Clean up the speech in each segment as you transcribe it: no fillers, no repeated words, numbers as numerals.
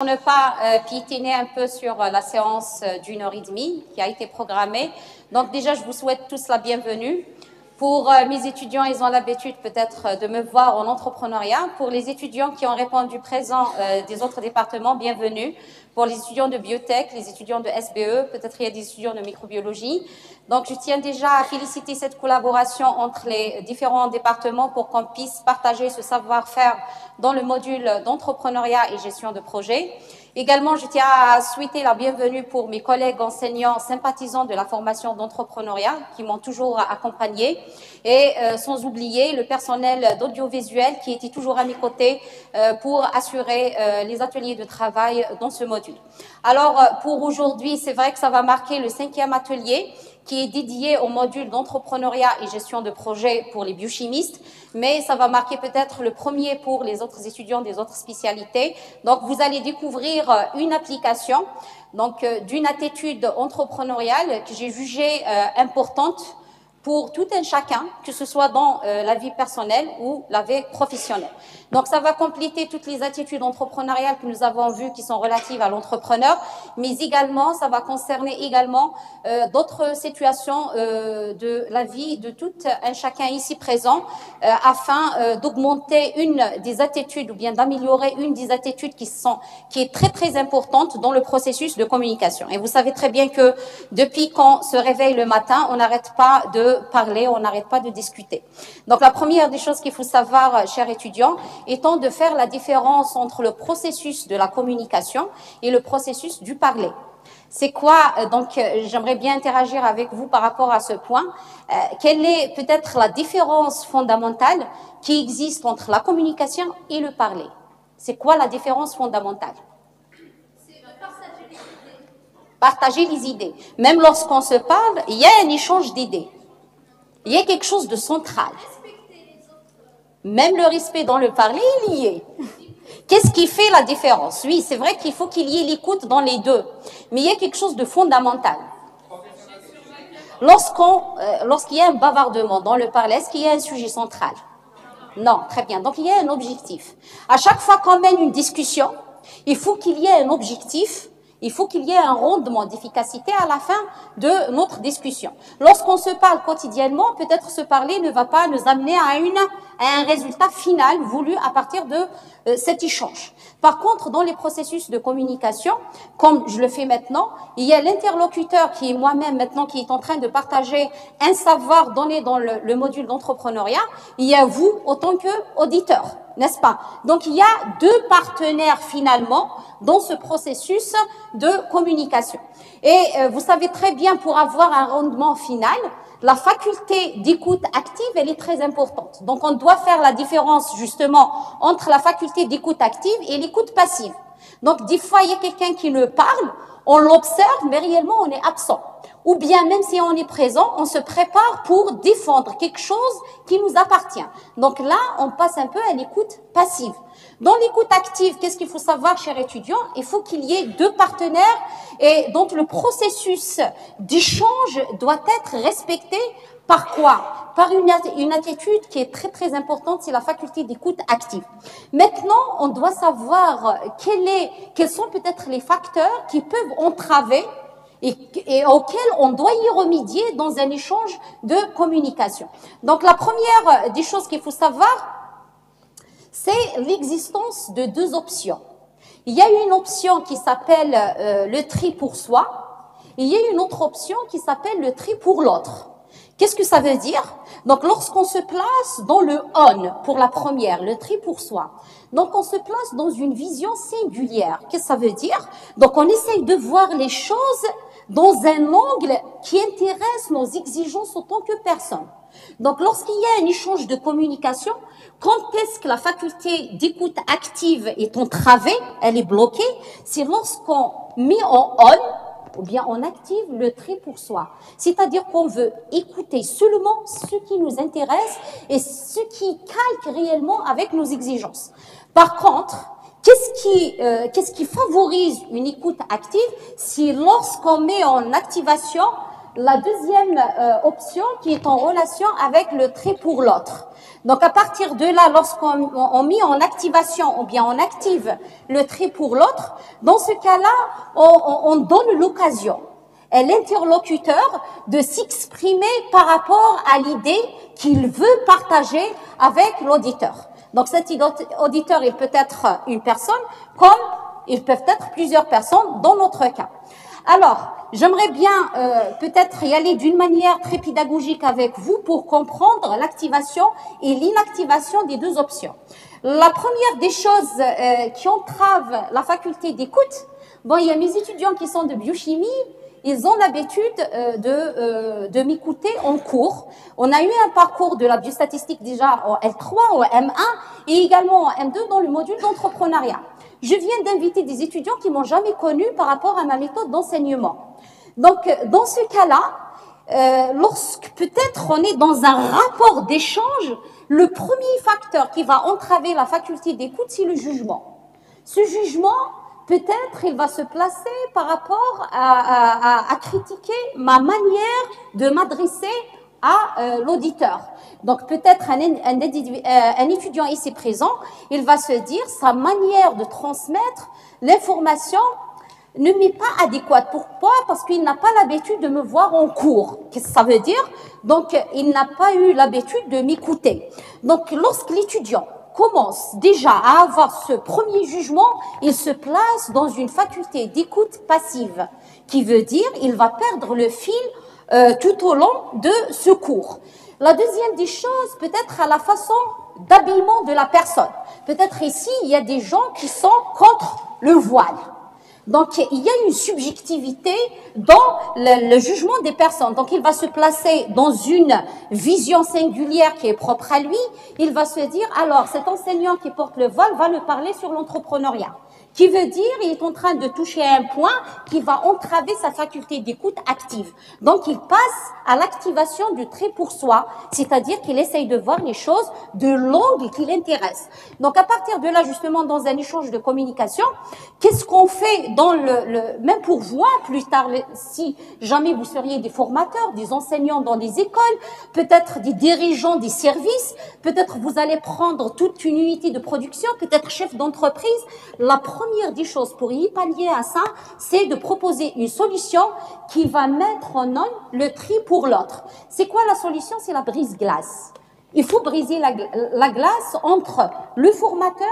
Pour ne pas piétiner un peu sur la séance d'1 h 30 qui a été programmée. Donc déjà, je vous souhaite tous la bienvenue. Pour mes étudiants, ils ont l'habitude peut-être de me voir en entrepreneuriat. Pour les étudiants qui ont répondu présent des autres départements, bienvenue. Pour les étudiants de biotech, les étudiants de SBE, peut-être il y a des étudiants de microbiologie. Donc je tiens déjà à féliciter cette collaboration entre les différents départements pour qu'on puisse partager ce savoir-faire dans le module d'entrepreneuriat et gestion de projet. Également, je tiens à souhaiter la bienvenue pour mes collègues enseignants sympathisants de la formation d'entrepreneuriat qui m'ont toujours accompagné et sans oublier le personnel d'audiovisuel qui était toujours à mes côtés pour assurer les ateliers de travail dans ce module. Alors, pour aujourd'hui, c'est vrai que ça va marquer le 5e atelier qui est dédié au module d'entrepreneuriat et gestion de projet pour les biochimistes, mais ça va marquer peut-être le premier pour les autres étudiants des autres spécialités. Donc, vous allez découvrir une application donc d'une attitude entrepreneuriale que j'ai jugée importante pour tout un chacun, que ce soit dans la vie personnelle ou la vie professionnelle. Donc, ça va compléter toutes les attitudes entrepreneuriales que nous avons vues qui sont relatives à l'entrepreneur, mais également, ça va concerner également d'autres situations de la vie de tout un chacun ici présent afin d'augmenter une des attitudes ou bien d'améliorer une des attitudes qui est très, très importante dans le processus de communication. Et vous savez très bien que depuis qu'on se réveille le matin, on n'arrête pas de parler, on n'arrête pas de discuter. Donc, la première des choses qu'il faut savoir, chers étudiants, étant de faire la différence entre le processus de la communication et le processus du parler. C'est quoi, donc j'aimerais bien interagir avec vous par rapport à ce point. Quelle est peut-être la différence fondamentale qui existe entre la communication et le parler? C'est quoi la différence fondamentale? Partager les idées. Même lorsqu'on se parle, il y a un échange d'idées. Il y a quelque chose de central. Même le respect dans le parler, il y est. Qu'est-ce qui fait la différence? Oui, c'est vrai qu'il faut qu'il y ait l'écoute dans les deux, mais il y a quelque chose de fondamental. Lorsqu'il y a un bavardement dans le parler, est-ce qu'il y a un sujet central? Non, très bien. Donc, il y a un objectif. À chaque fois qu'on mène une discussion, il faut qu'il y ait un objectif. Il faut qu'il y ait un rendement d'efficacité à la fin de notre discussion. Lorsqu'on se parle quotidiennement, peut-être ce parler ne va pas nous amener à un résultat final voulu à partir de cet échange. Par contre, dans les processus de communication, comme je le fais maintenant, il y a l'interlocuteur qui est moi-même maintenant, qui est en train de partager un savoir donné dans le module d'entrepreneuriat. Il y a vous, autant qu'auditeur, n'est-ce pas? Donc, il y a deux partenaires finalement dans ce processus de communication. Et vous savez très bien, pour avoir un rendement final, la faculté d'écoute active, elle est très importante. Donc, on doit faire la différence justement entre la faculté d'écoute active et l'écoute passive. Donc, des fois, il y a quelqu'un qui nous parle, on l'observe, mais réellement, on est absent. Ou bien, même si on est présent, on se prépare pour défendre quelque chose qui nous appartient. Donc là, on passe un peu à l'écoute passive. Dans l'écoute active, qu'est-ce qu'il faut savoir, chers étudiants? Il faut qu'il y ait deux partenaires et donc le processus d'échange doit être respecté par quoi? Par une attitude qui est très, très importante, c'est la faculté d'écoute active. Maintenant, on doit savoir quels sont peut-être les facteurs qui peuvent entraver et auxquels on doit y remédier dans un échange de communication. Donc, la première des choses qu'il faut savoir, c'est l'existence de deux options. Il y a une option qui s'appelle le tri pour soi, et il y a une autre option qui s'appelle le tri pour l'autre. Qu'est-ce que ça veut dire? Donc, lorsqu'on se place dans le on pour la première, le tri pour soi, donc on se place dans une vision singulière. Qu'est-ce que ça veut dire? Donc, on essaye de voir les choses dans un angle qui intéresse nos exigences en tant que personne. Donc, lorsqu'il y a un échange de communication, quand est-ce que la faculté d'écoute active est entravée, elle est bloquée, c'est lorsqu'on met en on, ou bien on active le tri pour soi. C'est-à-dire qu'on veut écouter seulement ce qui nous intéresse et ce qui calque réellement avec nos exigences. Par contre, qu'est-ce qui favorise une écoute active? C'est lorsqu'on met en activation La deuxième option qui est en relation avec le trait pour l'autre. Donc à partir de là, lorsqu'on met en activation ou bien on active le trait pour l'autre, dans ce cas-là, on donne l'occasion à l'interlocuteur de s'exprimer par rapport à l'idée qu'il veut partager avec l'auditeur. Donc cet auditeur, il peut être une personne comme ils peuvent être plusieurs personnes dans notre cas. Alors, j'aimerais bien peut-être y aller d'une manière très pédagogique avec vous pour comprendre l'activation et l'inactivation des deux options. La première des choses qui entravent la faculté d'écoute, bon, il y a mes étudiants qui sont de biochimie, ils ont l'habitude de m'écouter en cours. On a eu un parcours de la biostatistique déjà en L3, en M1 et également en M2 dans le module d'entrepreneuriat. Je viens d'inviter des étudiants qui m'ont jamais connu par rapport à ma méthode d'enseignement. Donc, dans ce cas-là, lorsque peut-être on est dans un rapport d'échange, le premier facteur qui va entraver la faculté d'écoute, c'est le jugement. Ce jugement, peut-être, il va se placer par rapport à critiquer ma manière de m'adresser à l'auditeur. Donc peut-être un étudiant ici présent, il va se dire sa manière de transmettre l'information ne m'est pas adéquate. Pourquoi? Parce qu'il n'a pas l'habitude de me voir en cours. Qu'est-ce que ça veut dire? Donc il n'a pas eu l'habitude de m'écouter. Donc lorsque l'étudiant commence déjà à avoir ce premier jugement, il se place dans une faculté d'écoute passive, qui veut dire il va perdre le fil tout au long de ce cours. La deuxième des choses, peut-être à la façon d'habillement de la personne. Peut-être ici, il y a des gens qui sont contre le voile. Donc, il y a une subjectivité dans le jugement des personnes. Donc, il va se placer dans une vision singulière qui est propre à lui. Il va se dire, alors, cet enseignant qui porte le voile va le parler sur l'entrepreneuriat. Qui veut dire, il est en train de toucher à un point qui va entraver sa faculté d'écoute active. Donc, il passe à l'activation du trait pour soi, c'est-à-dire qu'il essaye de voir les choses de l'angle qui l'intéresse. Donc, à partir de là, justement, dans un échange de communication, qu'est-ce qu'on fait dans même pour vous, plus tard, si jamais vous seriez des formateurs, des enseignants dans des écoles, peut-être des dirigeants des services, peut-être vous allez prendre toute une unité de production, peut-être chef d'entreprise, la première des choses pour y pallier à ça, c'est de proposer une solution qui va mettre en œuvre le tri pour l'autre. C'est quoi la solution? C'est la brise-glace. Il faut briser la glace entre le formateur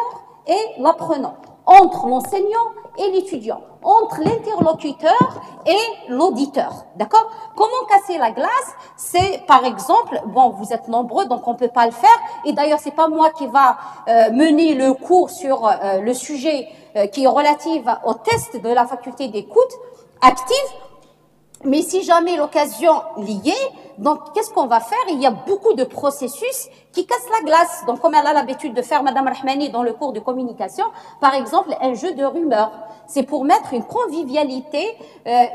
et l'apprenant, entre l'enseignant et l'étudiant, entre l'interlocuteur et l'auditeur. D'accord? Comment casser la glace? C'est par exemple, bon, vous êtes nombreux, donc on peut pas le faire. Et d'ailleurs, c'est pas moi qui va mener le cours sur le sujet qui est relatif au test de la faculté d'écoute active. Mais si jamais l'occasion l'y est, donc qu'est-ce qu'on va faire? Il y a beaucoup de processus qui cassent la glace. Donc comme elle a l'habitude de faire Madame Rahmani dans le cours de communication, par exemple un jeu de rumeurs. C'est pour mettre une convivialité,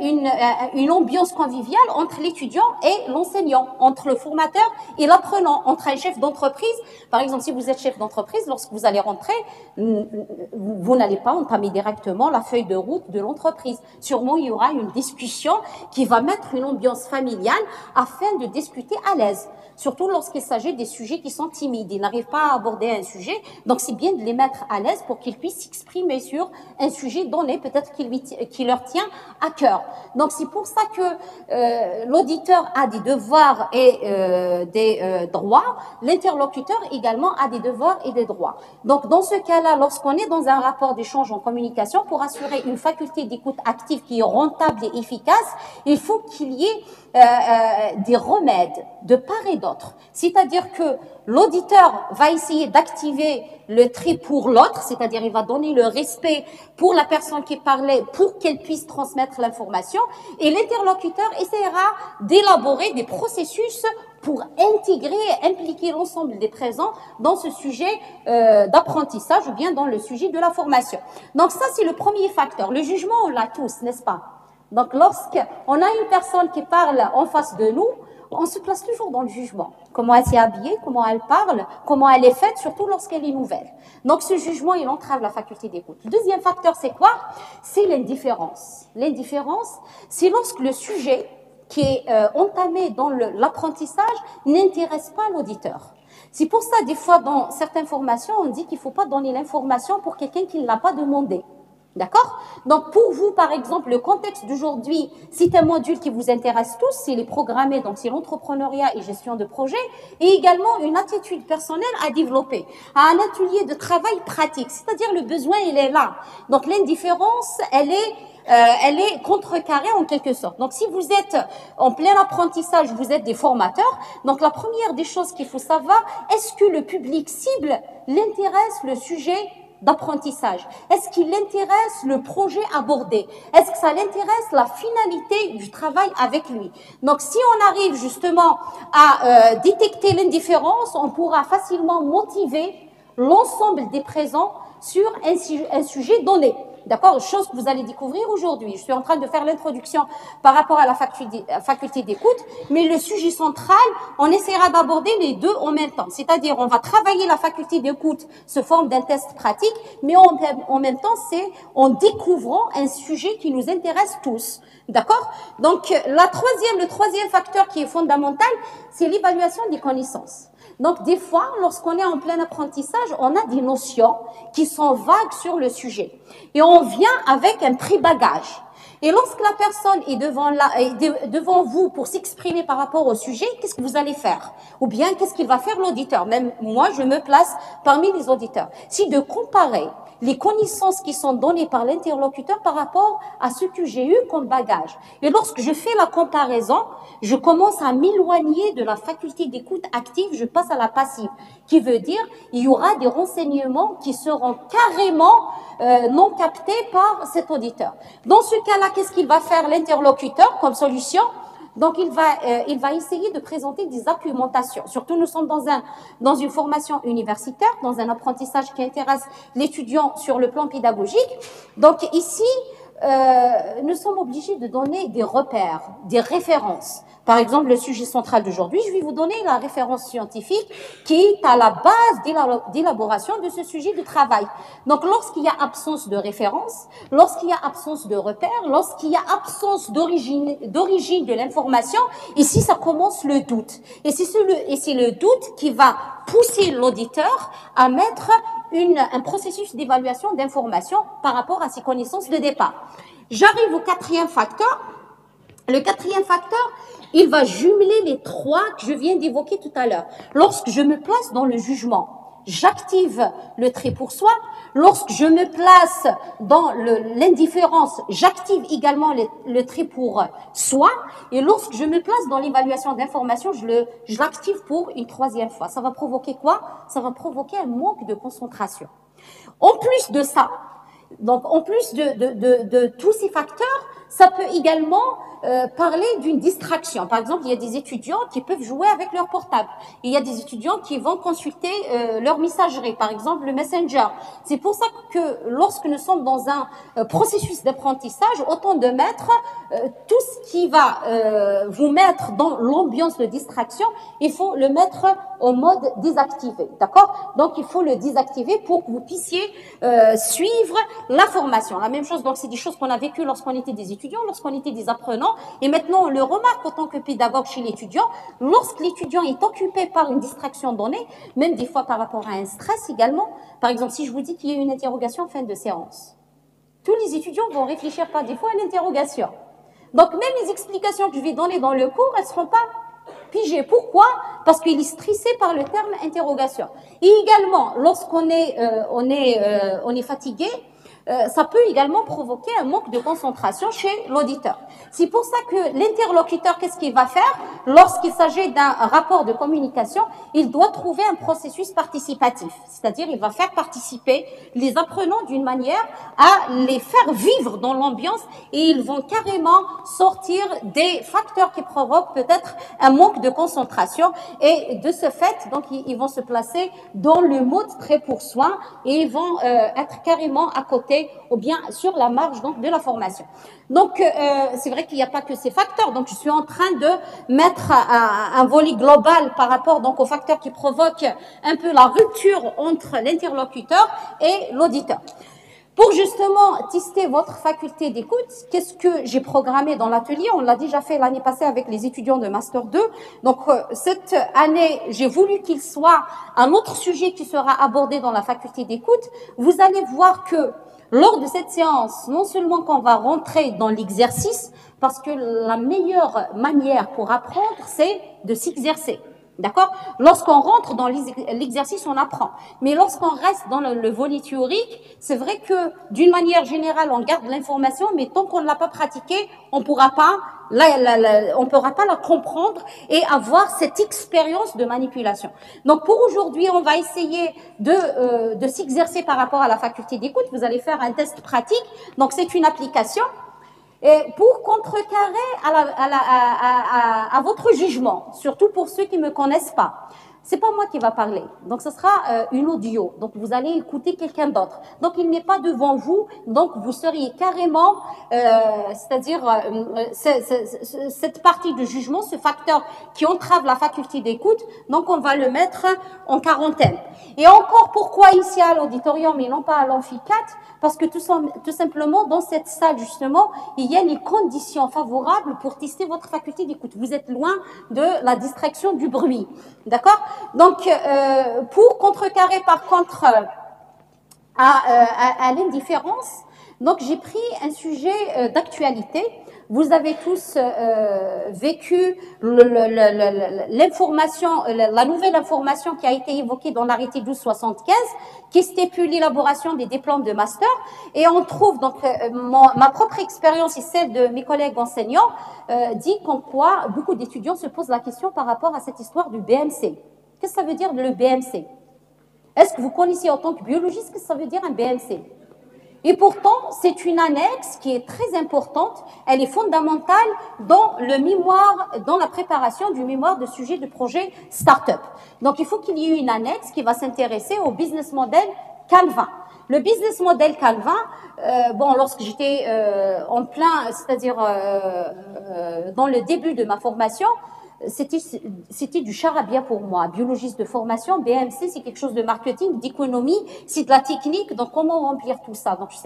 une ambiance conviviale entre l'étudiant et l'enseignant, entre le formateur et l'apprenant, entre un chef d'entreprise. Par exemple, si vous êtes chef d'entreprise, lorsque vous allez rentrer, vous n'allez pas entamer directement la feuille de route de l'entreprise. Sûrement, il y aura une discussion qui va mettre une ambiance familiale afin de discuter à l'aise. Surtout lorsqu'il s'agit des sujets qui sont timides. Ils n'arrivent pas à aborder un sujet, donc c'est bien de les mettre à l'aise pour qu'ils puissent s'exprimer sur un sujet donné, peut-être qui leur tient à cœur. Donc c'est pour ça que l'auditeur a des devoirs et des droits, l'interlocuteur également a des devoirs et des droits. Donc dans ce cas-là, lorsqu'on est dans un rapport d'échange en communication, pour assurer une faculté d'écoute active qui est rentable et efficace, il faut qu'il y ait des remèdes de part et d'autre. C'est-à-dire que l'auditeur va essayer d'activer le trait pour l'autre, c'est-à-dire il va donner le respect pour la personne qui parlait pour qu'elle puisse transmettre l'information, et l'interlocuteur essaiera d'élaborer des processus pour intégrer et impliquer l'ensemble des présents dans ce sujet d'apprentissage ou bien dans le sujet de la formation. Donc ça, c'est le premier facteur. Le jugement, on l'a tous, n'est-ce pas? Donc, lorsqu'on a une personne qui parle en face de nous, on se place toujours dans le jugement. Comment elle s'est habillée, comment elle parle, comment elle est faite, surtout lorsqu'elle est nouvelle. Donc, ce jugement, il entrave la faculté d'écoute. Le deuxième facteur, c'est quoi? C'est l'indifférence. L'indifférence, c'est lorsque le sujet qui est entamé dans l'apprentissage n'intéresse pas l'auditeur. C'est pour ça, des fois, dans certaines formations, on dit qu'il ne faut pas donner l'information pour quelqu'un qui ne l'a pas demandé. D'accord? Donc, pour vous, par exemple, le contexte d'aujourd'hui, c'est un module qui vous intéresse tous, c'est les programmés, donc c'est l'entrepreneuriat et gestion de projet, et également une attitude personnelle à développer, un atelier de travail pratique, c'est-à-dire le besoin, il est là. Donc, l'indifférence, elle est contrecarrée en quelque sorte. Donc, si vous êtes en plein apprentissage, vous êtes des formateurs, donc la première des choses qu'il faut savoir, est-ce que le public cible l'intéresse le sujet d'apprentissage? Est-ce qu'il l'intéresse le projet abordé? Est-ce que ça l'intéresse la finalité du travail avec lui? Donc, si on arrive justement à détecter l'indifférence, on pourra facilement motiver l'ensemble des présents sur un sujet donné. D'accord? Chose que vous allez découvrir aujourd'hui. Je suis en train de faire l'introduction par rapport à la faculté d'écoute, mais le sujet central, on essaiera d'aborder les deux en même temps. C'est-à-dire, on va travailler la faculté d'écoute sous forme d'un test pratique, mais en même temps, c'est en découvrant un sujet qui nous intéresse tous. D'accord? Donc, le troisième facteur qui est fondamental, c'est l'évaluation des connaissances. Donc, des fois, lorsqu'on est en plein apprentissage, on a des notions qui sont vagues sur le sujet. Et on vient avec un pré-bagage. Et lorsque la personne est devant vous pour s'exprimer par rapport au sujet, qu'est-ce que vous allez faire? Ou bien, qu'est-ce qu'il va faire l'auditeur? Même moi, je me place parmi les auditeurs. C'est de comparer les connaissances qui sont données par l'interlocuteur par rapport à ce que j'ai eu comme bagage. Et lorsque je fais la comparaison, je commence à m'éloigner de la faculté d'écoute active, je passe à la passive, qui veut dire il y aura des renseignements qui seront carrément non captés par cet auditeur. Dans ce cas-là, qu'est-ce qu'il va faire l'interlocuteur comme solution? Donc, il va essayer de présenter des argumentations. Surtout, nous sommes dans une formation universitaire, dans un apprentissage qui intéresse l'étudiant sur le plan pédagogique. Donc, ici, nous sommes obligés de donner des repères, des références. Par exemple, le sujet central d'aujourd'hui, je vais vous donner la référence scientifique qui est à la base d'élaboration de ce sujet de travail. Donc, lorsqu'il y a absence de référence, lorsqu'il y a absence de repères, lorsqu'il y a absence d'origine de l'information, ici, ça commence le doute. Et c'est le doute qui va pousser l'auditeur à mettre un processus d'évaluation d'information par rapport à ses connaissances de départ. J'arrive au quatrième facteur. Le quatrième facteur, il va jumeler les trois que je viens d'évoquer tout à l'heure. Lorsque je me place dans le jugement, j'active le trait pour soi. Lorsque je me place dans l'indifférence, j'active également le trait pour soi. Et lorsque je me place dans l'évaluation d'information, je l'active pour une troisième fois. Ça va provoquer quoi? Ça va provoquer un manque de concentration. En plus de ça, donc en plus de tous ces facteurs, ça peut également parler d'une distraction. Par exemple, il y a des étudiants qui peuvent jouer avec leur portable. Il y a des étudiants qui vont consulter leur messagerie, par exemple le Messenger. C'est pour ça que lorsque nous sommes dans un processus d'apprentissage, autant de mettre tout ce qui va vous mettre dans l'ambiance de distraction, il faut le mettre au mode désactivé, d'accord? Donc, il faut le désactiver pour que vous puissiez suivre la formation. La même chose, donc c'est des choses qu'on a vécues lorsqu'on était des étudiants, lorsqu'on était des apprenants, et maintenant on le remarque en tant que pédagogue chez l'étudiant, lorsque l'étudiant est occupé par une distraction donnée, même des fois par rapport à un stress également. Par exemple, si je vous dis qu'il y a une interrogation en fin de séance, tous les étudiants vont réfléchir par des fois à l'interrogation. Donc, même les explications que je vais donner dans le cours, elles ne seront pas pigées. Pourquoi? Parce qu'il est stressé par le terme interrogation. Et également, lorsqu'on est fatigué, ça peut également provoquer un manque de concentration chez l'auditeur. C'est pour ça que l'interlocuteur, qu'est-ce qu'il va faire? Lorsqu'il s'agit d'un rapport de communication, il doit trouver un processus participatif. C'est-à-dire, il va faire participer les apprenants d'une manière à les faire vivre dans l'ambiance et ils vont carrément sortir des facteurs qui provoquent peut-être un manque de concentration et de ce fait, donc, ils vont se placer dans le mode trait pour soi et ils vont être carrément à côté ou bien sur la marge donc de la formation. Donc c'est vrai qu'il n'y a pas que ces facteurs. Donc je suis en train de mettre un volet global par rapport donc aux facteurs qui provoquent un peu la rupture entre l'interlocuteur et l'auditeur. Pour justement tester votre faculté d'écoute, qu'est-ce que j'ai programmé dans l'atelier? On l'a déjà fait l'année passée avec les étudiants de Master 2. Donc, cette année, j'ai voulu qu'il soit un autre sujet qui sera abordé dans la faculté d'écoute. Vous allez voir que lors de cette séance, non seulement qu'on va rentrer dans l'exercice, parce que la meilleure manière pour apprendre, c'est de s'exercer. D'accord? Lorsqu'on rentre dans l'exercice, on apprend. Mais lorsqu'on reste dans le volet théorique, c'est vrai que d'une manière générale, on garde l'information, mais tant qu'on ne l'a pas pratiquée, on pourra pas la comprendre et avoir cette expérience de manipulation. Donc pour aujourd'hui, on va essayer de s'exercer par rapport à la faculté d'écoute. Vous allez faire un test pratique. Donc c'est une application. Et pour contrecarrer à votre jugement, surtout pour ceux qui ne me connaissent pas, c'est pas moi qui va parler. Donc, ce sera une audio. Donc, vous allez écouter quelqu'un d'autre. Donc, il n'est pas devant vous. Donc, vous seriez carrément, c'est-à-dire cette partie de jugement, ce facteur qui entrave la faculté d'écoute. Donc, on va le mettre en quarantaine. Et encore, pourquoi ici à l'auditorium et non pas à l'amphi 4? Parce que tout simplement, dans cette salle, justement, il y a les conditions favorables pour tester votre faculté d'écoute. Vous êtes loin de la distraction du bruit. D'accord? Donc, pour contrecarrer, par contre, à l'indifférence, donc j'ai pris un sujet d'actualité. Vous avez tous vécu l'information, la nouvelle information qui a été évoquée dans l'arrêté 1275, qui stipule l'élaboration des diplômes de master. Et on trouve, donc, ma propre expérience et celle de mes collègues enseignants, dit qu'en quoi beaucoup d'étudiants se posent la question par rapport à cette histoire du BMC. Qu'est-ce que ça veut dire le BMC? Est-ce que vous connaissez en tant que biologiste ce que ça veut dire un BMC? Et pourtant, c'est une annexe qui est très importante. Elle est fondamentale dans le mémoire, dans la préparation du mémoire de sujet de projet start-up. Donc, il faut qu'il y ait une annexe qui va s'intéresser au business model Calvin. Le business model Calvin, bon, lorsque j'étais en plein, c'est-à-dire dans le début de ma formation, c'était du charabia pour moi. Biologiste de formation, BMC, c'est quelque chose de marketing, d'économie, c'est de la technique. Donc, comment remplir tout ça? Donc, je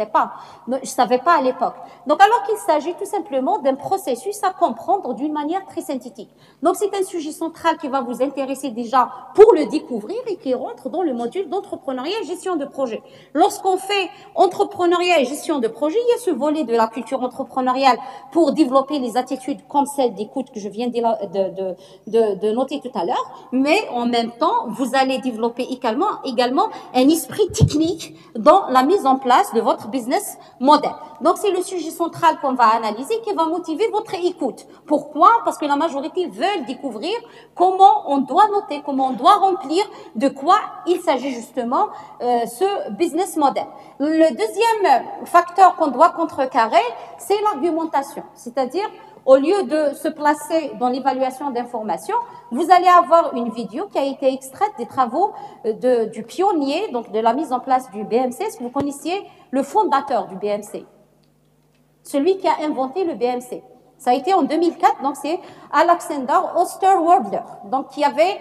savais pas à l'époque. Donc, alors qu'il s'agit tout simplement d'un processus à comprendre d'une manière très synthétique. Donc, c'est un sujet central qui va vous intéresser déjà pour le découvrir et qui rentre dans le module d'entrepreneuriat et gestion de projet. Lorsqu'on fait entrepreneuriat et gestion de projet, il y a ce volet de la culture entrepreneuriale pour développer les attitudes comme celle d'écoute que je viens de noter tout à l'heure, mais en même temps, vous allez développer également un esprit technique dans la mise en place de votre business model. Donc, c'est le sujet central qu'on va analyser qui va motiver votre écoute. Pourquoi? Parce que la majorité veulent découvrir comment on doit noter, comment on doit remplir, de quoi il s'agit justement ce business model. Le deuxième facteur qu'on doit contrecarrer, c'est l'argumentation, c'est-à-dire au lieu de se placer dans l'évaluation d'informations, vous allez avoir une vidéo qui a été extraite des travaux du pionnier, donc de la mise en place du BMC. Est-ce que vous connaissiez le fondateur du BMC? Celui qui a inventé le BMC. Ça a été en 2004, donc c'est Alexander Osterwalder, donc qui avait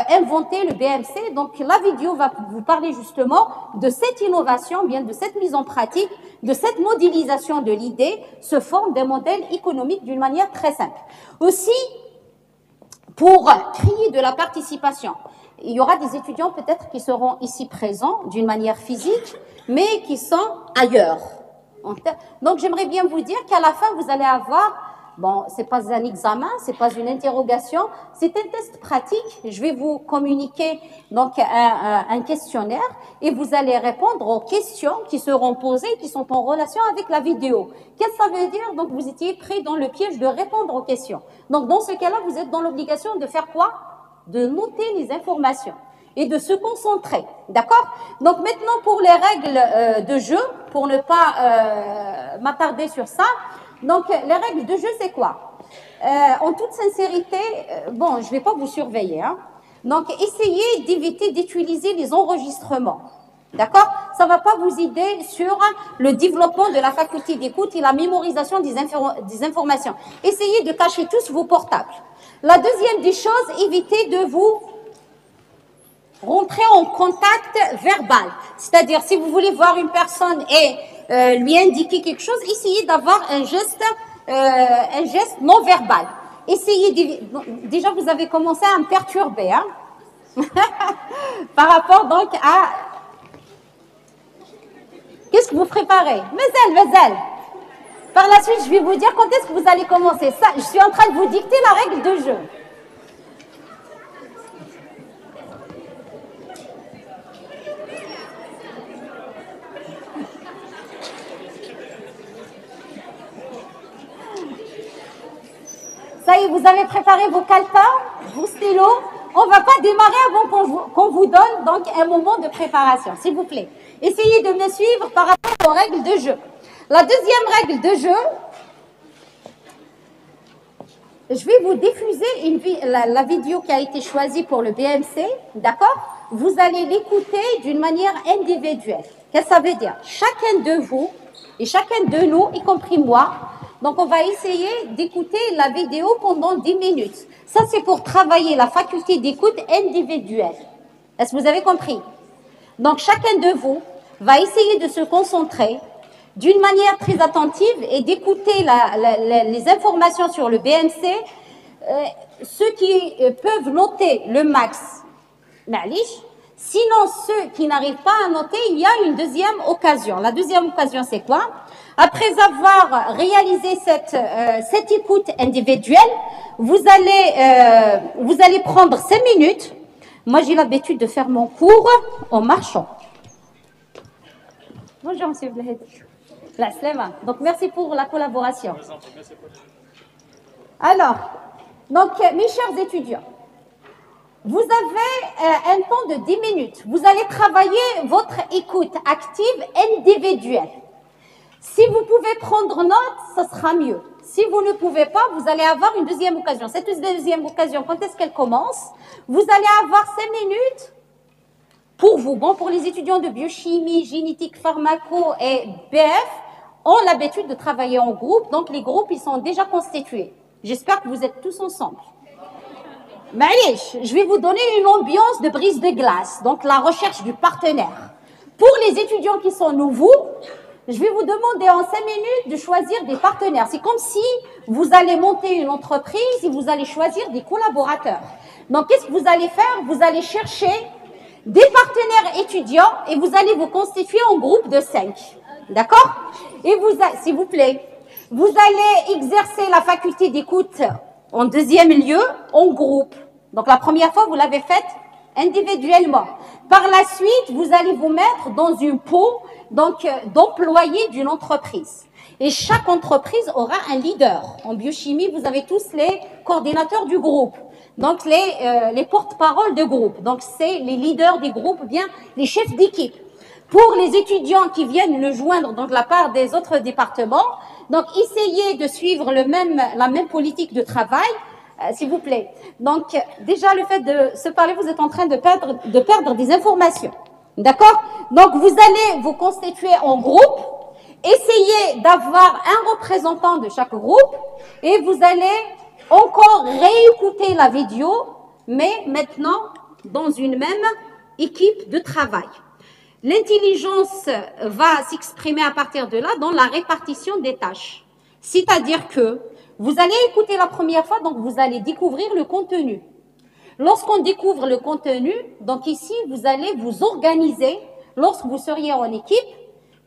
inventé le BMC. Donc la vidéo va vous parler justement de cette innovation, bien de cette mise en pratique, de cette modélisation de l'idée, se forme des modèles économiques d'une manière très simple. Aussi, pour créer de la participation, il y aura des étudiants peut-être qui seront ici présents d'une manière physique, mais qui sont ailleurs. Donc, j'aimerais bien vous dire qu'à la fin, vous allez avoir, bon, c'est pas un examen, c'est pas une interrogation, c'est un test pratique. Je vais vous communiquer donc un questionnaire et vous allez répondre aux questions qui seront posées, qui sont en relation avec la vidéo. Qu'est-ce que ça veut dire? Donc, vous étiez pris dans le piège de répondre aux questions. Donc, dans ce cas-là, vous êtes dans l'obligation de faire quoi? De noter les informations et de se concentrer, d'accord? Donc maintenant, pour les règles de jeu, pour ne pas m'attarder sur ça, donc les règles de jeu, c'est quoi? En toute sincérité, bon, je vais pas vous surveiller, hein? Donc essayez d'éviter d'utiliser les enregistrements, d'accord? Ça va pas vous aider sur le développement de la faculté d'écoute et la mémorisation des informations. Essayez de cacher tous vos portables. La deuxième des choses, évitez de vous rentrer en contact verbal. C'est-à-dire, si vous voulez voir une personne et lui indiquer quelque chose, essayez d'avoir un geste non verbal. Essayez, déjà vous avez commencé à me perturber, hein, par rapport donc à... Qu'est-ce que vous préparez? Mais par la suite, je vais vous dire quand est-ce que vous allez commencer. Ça, je suis en train de vous dicter la règle de jeu. Ça y est, vous avez préparé vos calepins, vos stylos. On ne va pas démarrer avant qu'on vous donne donc un moment de préparation, s'il vous plaît. Essayez de me suivre par rapport aux règles de jeu. La deuxième règle de jeu, je vais vous diffuser la vidéo qui a été choisie pour le BMC, d'accord? Vous allez l'écouter d'une manière individuelle. Qu'est-ce que ça veut dire? Chacun de vous et chacun de nous, y compris moi, donc on va essayer d'écouter la vidéo pendant 10 minutes. Ça, c'est pour travailler la faculté d'écoute individuelle. Est-ce que vous avez compris? Donc chacun de vous va essayer de se concentrer d'une manière très attentive et d'écouter les informations sur le BMC. Ceux qui peuvent noter le max, معليش. Sinon, ceux qui n'arrivent pas à noter, il y a une deuxième occasion. La deuxième occasion, c'est quoi? Après avoir réalisé cette écoute individuelle, vous allez prendre 5 minutes. Moi, j'ai l'habitude de faire mon cours en marchant. Bonjour, monsieur Blahed. La slema. Donc, merci pour la collaboration. Alors, donc, mes chers étudiants, vous avez un temps de 10 minutes. Vous allez travailler votre écoute active individuelle. Si vous pouvez prendre note, ça sera mieux. Si vous ne pouvez pas, vous allez avoir une deuxième occasion. Cette deuxième occasion, quand est-ce qu'elle commence? Vous allez avoir 5 minutes pour vous. Bon, pour les étudiants de biochimie, génétique, pharmaco et BF, ont l'habitude de travailler en groupe. Donc, les groupes, ils sont déjà constitués. J'espère que vous êtes tous ensemble. Maïch, je vais vous donner une ambiance de brise de glace, donc la recherche du partenaire. Pour les étudiants qui sont nouveaux, je vais vous demander en 5 minutes de choisir des partenaires. C'est comme si vous allez monter une entreprise et vous allez choisir des collaborateurs. Donc, qu'est-ce que vous allez faire? Vous allez chercher des partenaires étudiants et vous allez vous constituer en groupe de 5. D'accord? Et s'il vous plaît, vous allez exercer la faculté d'écoute en deuxième lieu, en groupe. Donc, la première fois, vous l'avez faite individuellement. Par la suite, vous allez vous mettre dans une peau d'employés d'une entreprise. Et chaque entreprise aura un leader. En biochimie, vous avez tous les coordinateurs du groupe. Donc, les porte-paroles de groupe. Donc, c'est les leaders des groupes, bien les chefs d'équipe. Pour les étudiants qui viennent le joindre, donc de la part des autres départements, donc essayez de suivre la même politique de travail, s'il vous plaît. Donc déjà le fait de se parler, vous êtes en train de perdre des informations, d'accord? Donc vous allez vous constituer en groupe, essayez d'avoir un représentant de chaque groupe et vous allez encore réécouter la vidéo, mais maintenant dans une même équipe de travail. L'intelligence va s'exprimer à partir de là dans la répartition des tâches. C'est-à-dire que vous allez écouter la première fois, donc vous allez découvrir le contenu. Lorsqu'on découvre le contenu, donc ici, vous allez vous organiser lorsque vous seriez en équipe.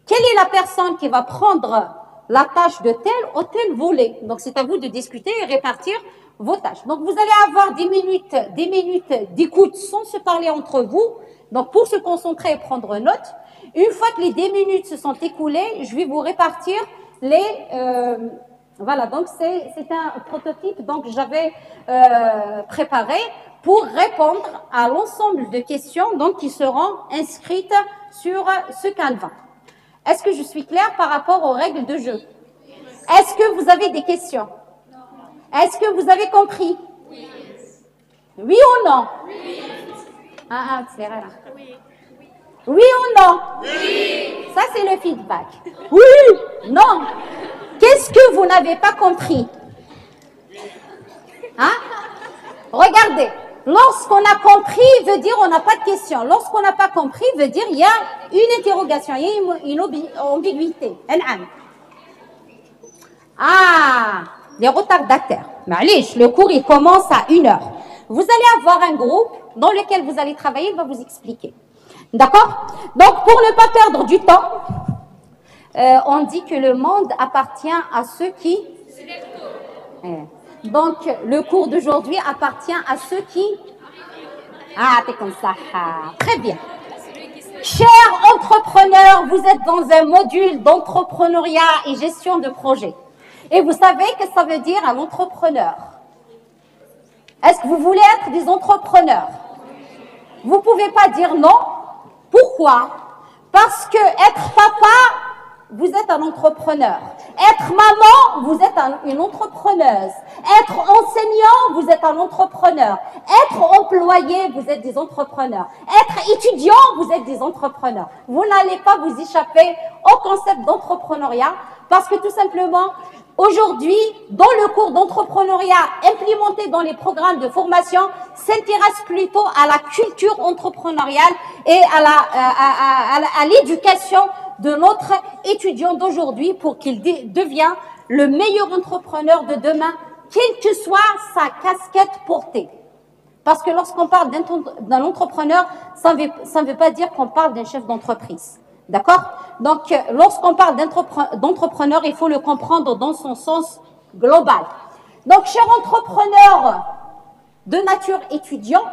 Quelle est la personne qui va prendre la tâche de tel ou tel volet? Donc c'est à vous de discuter et répartir vos tâches. Donc vous allez avoir 10 minutes d'écoute sans se parler entre vous. Donc, pour se concentrer et prendre note, une fois que les 10 minutes se sont écoulées, je vais vous répartir voilà, donc c'est un prototype donc j'avais préparé pour répondre à l'ensemble de questions donc qui seront inscrites sur ce canevas. Est-ce que je suis claire par rapport aux règles de jeu? Est-ce que vous avez des questions? Est-ce que vous avez compris? Oui ou non? Oui. Ah, c'est vrai là. Oui. Oui ou non? Oui. Ça, c'est le feedback. Oui, non. Qu'est-ce que vous n'avez pas compris? Hein? Regardez. Lorsqu'on a compris, veut dire on n'a pas de question. Lorsqu'on n'a pas compris, veut dire il y a une interrogation, il y a une ambiguïté. Ah, les retardataires. معليش, le cours il commence à 1h. Vous allez avoir un groupe dans lequel vous allez travailler, il va vous expliquer. D'accord? Donc pour ne pas perdre du temps, on dit que le monde appartient à ceux qui... Donc, le cours d'aujourd'hui appartient à ceux qui... Ah, t'es comme ça. Ah, très bien. Chers entrepreneurs, vous êtes dans un module d'entrepreneuriat et gestion de projet. Et vous savez que ça veut dire un entrepreneur. Est-ce que vous voulez être des entrepreneurs? Vous ne pouvez pas dire non. Pourquoi? Parce que être papa, vous êtes un entrepreneur. Être maman, vous êtes une entrepreneuse. Être enseignant, vous êtes un entrepreneur. Être employé, vous êtes des entrepreneurs. Être étudiant, vous êtes des entrepreneurs. Vous n'allez pas vous échapper au concept d'entrepreneuriat parce que tout simplement, aujourd'hui, dans le cours d'entrepreneuriat implémenté dans les programmes de formation, s'intéresse plutôt à la culture entrepreneuriale et à l'éducation de notre étudiant d'aujourd'hui pour qu'il devienne le meilleur entrepreneur de demain, quelle que soit sa casquette portée. Parce que lorsqu'on parle d'un entrepreneur, ça ne veut pas dire qu'on parle d'un chef d'entreprise. D'accord? Donc, lorsqu'on parle d'entrepreneur, il faut le comprendre dans son sens global. Donc, chers entrepreneurs de nature étudiant,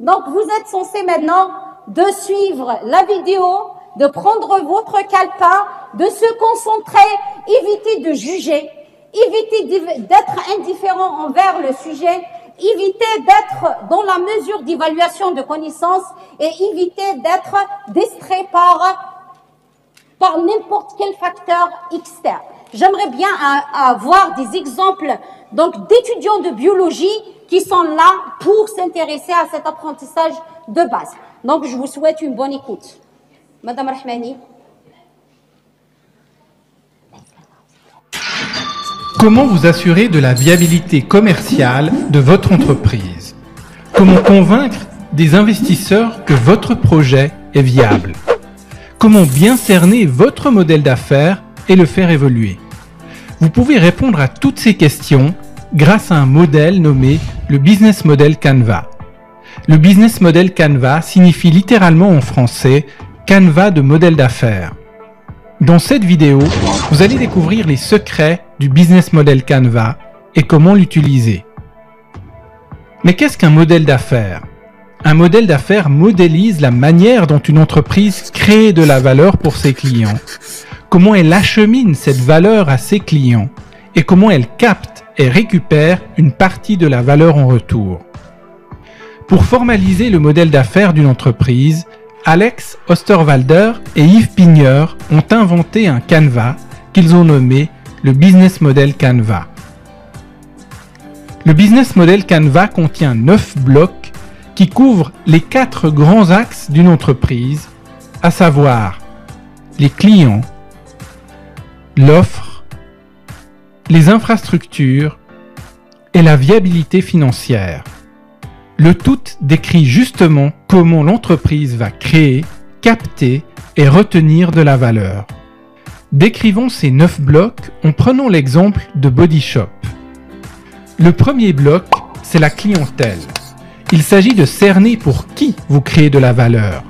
donc vous êtes censés maintenant de suivre la vidéo, de prendre votre calepin, de se concentrer, éviter de juger, éviter d'être indifférent envers le sujet, éviter d'être dans la mesure d'évaluation de connaissances et éviter d'être distrait par n'importe quel facteur externe. J'aimerais bien avoir des exemples donc d'étudiants de biologie qui sont là pour s'intéresser à cet apprentissage de base. Donc je vous souhaite une bonne écoute. Madame Rahmani. Comment vous assurer de la viabilité commerciale de votre entreprise? Comment convaincre des investisseurs que votre projet est viable? Comment bien cerner votre modèle d'affaires et le faire évoluer? Vous pouvez répondre à toutes ces questions grâce à un modèle nommé le Business Model Canva. Le Business Model Canva signifie littéralement en français Canva de modèle d'affaires. Dans cette vidéo, vous allez découvrir les secrets du Business Model Canva et comment l'utiliser. Mais qu'est-ce qu'un modèle d'affaires? Un modèle d'affaires modélise la manière dont une entreprise crée de la valeur pour ses clients, comment elle achemine cette valeur à ses clients et comment elle capte et récupère une partie de la valeur en retour. Pour formaliser le modèle d'affaires d'une entreprise, Alex Osterwalder et Yves Pigneur ont inventé un Canva qu'ils ont nommé le Business Model Canva. Le Business Model Canva contient 9 blocs qui couvrent les 4 grands axes d'une entreprise, à savoir les clients, l'offre, les infrastructures et la viabilité financière. Le tout décrit justement comment l'entreprise va créer, capter et retenir de la valeur. Décrivons ces 9 blocs en prenant l'exemple de Body Shop. Le premier bloc, c'est la clientèle. Il s'agit de cerner pour qui vous créez de la valeur.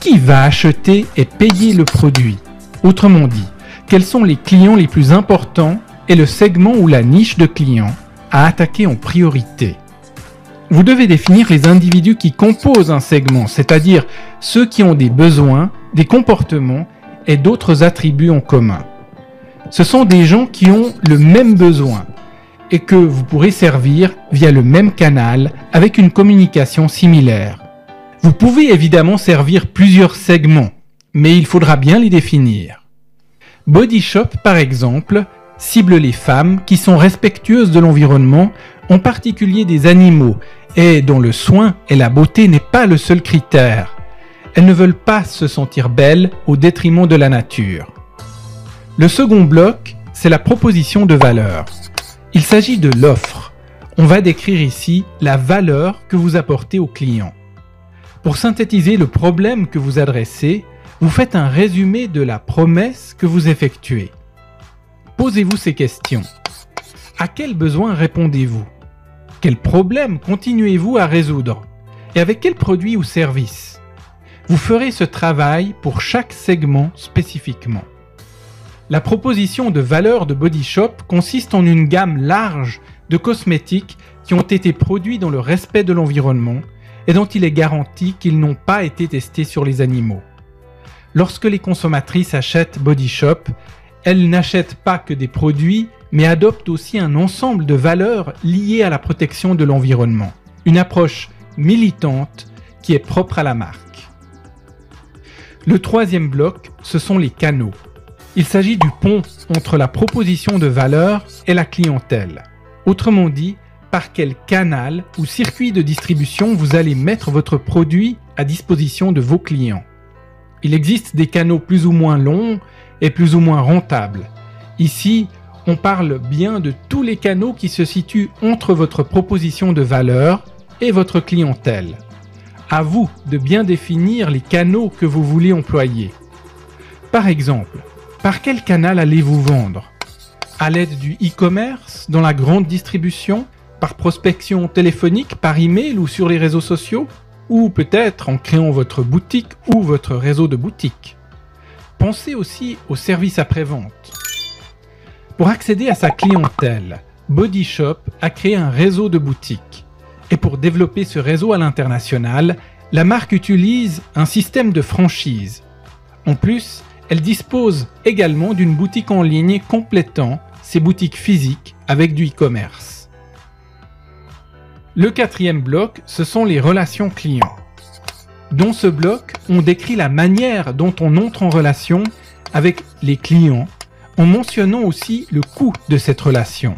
Qui va acheter et payer le produit? Autrement dit, quels sont les clients les plus importants et le segment ou la niche de clients à attaquer en priorité? Vous devez définir les individus qui composent un segment, c'est-à-dire ceux qui ont des besoins, des comportements et d'autres attributs en commun. Ce sont des gens qui ont le même besoin et que vous pourrez servir via le même canal avec une communication similaire. Vous pouvez évidemment servir plusieurs segments, mais il faudra bien les définir. Body Shop, par exemple, cible les femmes qui sont respectueuses de l'environnement, en particulier des animaux, et dont le soin et la beauté n'est pas le seul critère. Elles ne veulent pas se sentir belles au détriment de la nature. Le second bloc, c'est la proposition de valeur. Il s'agit de l'offre. On va décrire ici la valeur que vous apportez au client. Pour synthétiser le problème que vous adressez, vous faites un résumé de la promesse que vous effectuez. Posez-vous ces questions. À quel besoin répondez-vous? Quel problème continuez-vous à résoudre? Et avec quel produit ou service? Vous ferez ce travail pour chaque segment spécifiquement. La proposition de valeur de Body Shop consiste en une gamme large de cosmétiques qui ont été produits dans le respect de l'environnement et dont il est garanti qu'ils n'ont pas été testés sur les animaux. Lorsque les consommatrices achètent Body Shop, elles n'achètent pas que des produits, mais adoptent aussi un ensemble de valeurs liées à la protection de l'environnement. Une approche militante qui est propre à la marque. Le troisième bloc, ce sont les canaux. Il s'agit du pont entre la proposition de valeur et la clientèle. Autrement dit, par quel canal ou circuit de distribution vous allez mettre votre produit à disposition de vos clients. Il existe des canaux plus ou moins longs et plus ou moins rentables. Ici, on parle bien de tous les canaux qui se situent entre votre proposition de valeur et votre clientèle. À vous de bien définir les canaux que vous voulez employer. Par exemple, par quel canal allez-vous vendre? À l'aide du e-commerce, dans la grande distribution, par prospection téléphonique, par email ou sur les réseaux sociaux? Ou peut-être en créant votre boutique ou votre réseau de boutiques. Pensez aussi au service après-vente. Pour accéder à sa clientèle, Body Shop a créé un réseau de boutiques. Et pour développer ce réseau à l'international, la marque utilise un système de franchise. En plus, elle dispose également d'une boutique en ligne complétant ses boutiques physiques avec du e-commerce. Le quatrième bloc, ce sont les relations clients. Dans ce bloc, on décrit la manière dont on entre en relation avec les clients, en mentionnant aussi le coût de cette relation.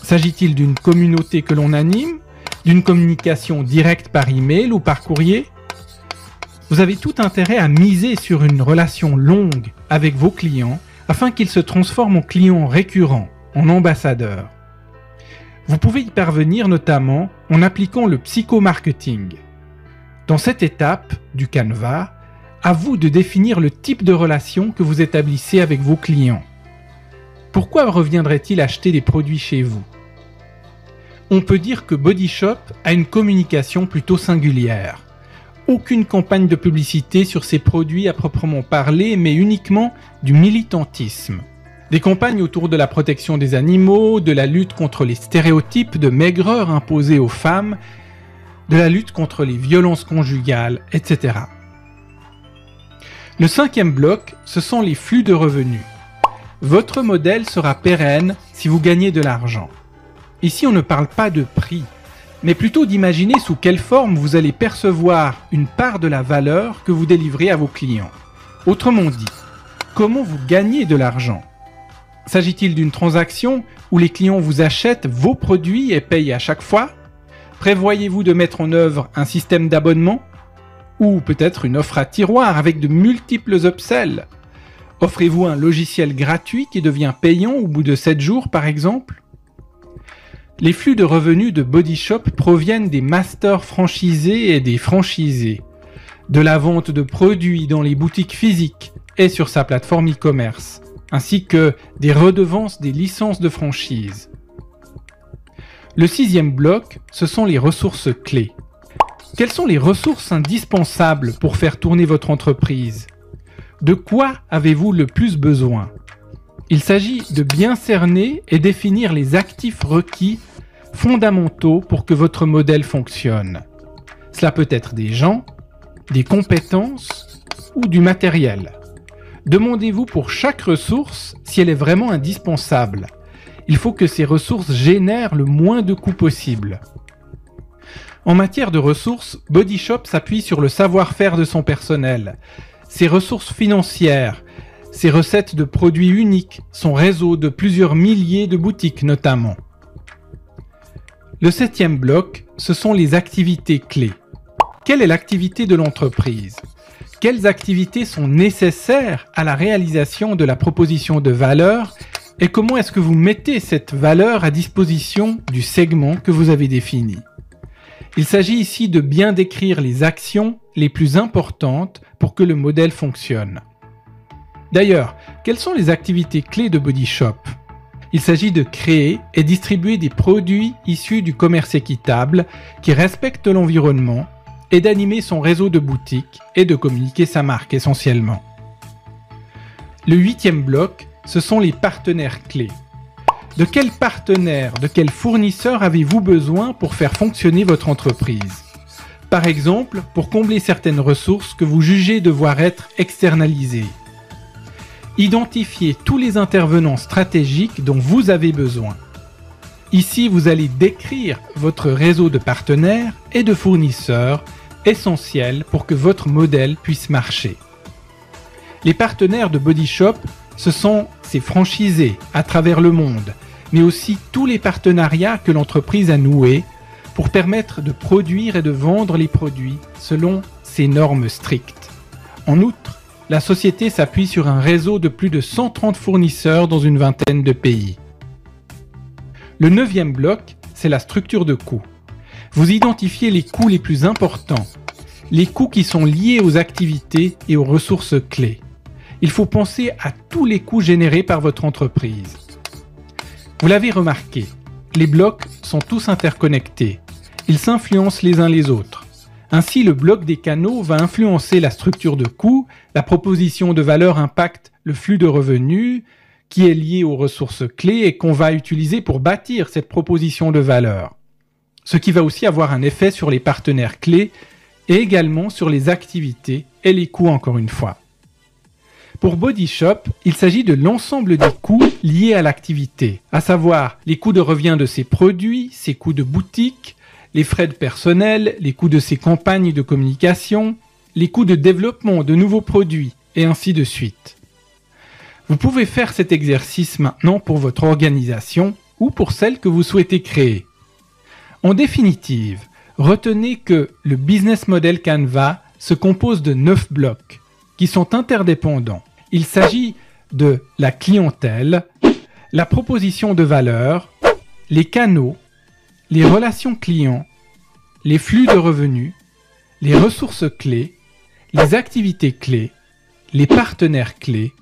S'agit-il d'une communauté que l'on anime, d'une communication directe par email ou par courrier? Vous avez tout intérêt à miser sur une relation longue avec vos clients afin qu'ils se transforment en clients récurrents, en ambassadeurs. Vous pouvez y parvenir notamment en appliquant le psychomarketing. Dans cette étape du canevas, à vous de définir le type de relation que vous établissez avec vos clients. Pourquoi reviendraient-ils acheter des produits chez vous? On peut dire que Body Shop a une communication plutôt singulière. Aucune campagne de publicité sur ses produits à proprement parler, mais uniquement du militantisme. Des campagnes autour de la protection des animaux, de la lutte contre les stéréotypes de maigreur imposés aux femmes, de la lutte contre les violences conjugales, etc. Le cinquième bloc, ce sont les flux de revenus. Votre modèle sera pérenne si vous gagnez de l'argent. Ici, on ne parle pas de prix, mais plutôt d'imaginer sous quelle forme vous allez percevoir une part de la valeur que vous délivrez à vos clients. Autrement dit, comment vous gagnez de l'argent? S'agit-il d'une transaction où les clients vous achètent vos produits et payent à chaque fois? Prévoyez-vous de mettre en œuvre un système d'abonnement? Ou peut-être une offre à tiroir avec de multiples upsells? Offrez-vous un logiciel gratuit qui devient payant au bout de 7 jours par exemple? Les flux de revenus de Body Shop proviennent des masters franchisés et des franchisés, de la vente de produits dans les boutiques physiques et sur sa plateforme e-commerce, ainsi que des redevances des licences de franchise. Le sixième bloc, ce sont les ressources clés. Quelles sont les ressources indispensables pour faire tourner votre entreprise? De quoi avez-vous le plus besoin? Il s'agit de bien cerner et définir les actifs requis fondamentaux pour que votre modèle fonctionne. Cela peut être des gens, des compétences ou du matériel. Demandez-vous pour chaque ressource si elle est vraiment indispensable. Il faut que ces ressources génèrent le moins de coûts possible. En matière de ressources, Body Shop s'appuie sur le savoir-faire de son personnel, ses ressources financières, ses recettes de produits uniques, son réseau de plusieurs milliers de boutiques notamment. Le septième bloc, ce sont les activités clés. Quelle est l'activité de l'entreprise? Quelles activités sont nécessaires à la réalisation de la proposition de valeur Et comment est-ce que vous mettez cette valeur à disposition du segment que vous avez défini? Il s'agit ici de bien décrire les actions les plus importantes pour que le modèle fonctionne. D'ailleurs, quelles sont les activités clés de Body Shop? Il s'agit de créer et distribuer des produits issus du commerce équitable qui respectent l'environnement et d'animer son réseau de boutiques et de communiquer sa marque essentiellement. Le 8e bloc, ce sont les partenaires clés. De quel partenaire, de quel fournisseur avez-vous besoin pour faire fonctionner votre entreprise? Par exemple, pour combler certaines ressources que vous jugez devoir être externalisées. Identifiez tous les intervenants stratégiques dont vous avez besoin. Ici, vous allez décrire votre réseau de partenaires et de fournisseurs essentiels pour que votre modèle puisse marcher. Les partenaires de Body Shop, ce sont ses franchisés à travers le monde, mais aussi tous les partenariats que l'entreprise a noués pour permettre de produire et de vendre les produits selon ses normes strictes. En outre, la société s'appuie sur un réseau de plus de 130 fournisseurs dans une vingtaine de pays. Le 9e bloc, c'est la structure de coûts. Vous identifiez les coûts les plus importants, les coûts qui sont liés aux activités et aux ressources clés. Il faut penser à tous les coûts générés par votre entreprise. Vous l'avez remarqué, les blocs sont tous interconnectés. Ils s'influencent les uns les autres. Ainsi, le bloc des canaux va influencer la structure de coûts, la proposition de valeur impacte le flux de revenus qui est lié aux ressources clés et qu'on va utiliser pour bâtir cette proposition de valeur. Ce qui va aussi avoir un effet sur les partenaires clés et également sur les activités et les coûts encore une fois. Pour Body Shop, il s'agit de l'ensemble des coûts liés à l'activité, à savoir les coûts de revient de ses produits, ses coûts de boutique, les frais de personnel, les coûts de ses campagnes de communication, les coûts de développement de nouveaux produits, et ainsi de suite. Vous pouvez faire cet exercice maintenant pour votre organisation ou pour celle que vous souhaitez créer. En définitive, retenez que le business model Canva se compose de 9 blocs qui sont interdépendants. Il s'agit de la clientèle, la proposition de valeur, les canaux, les relations clients, les flux de revenus, les ressources clés, les activités clés, les partenaires clés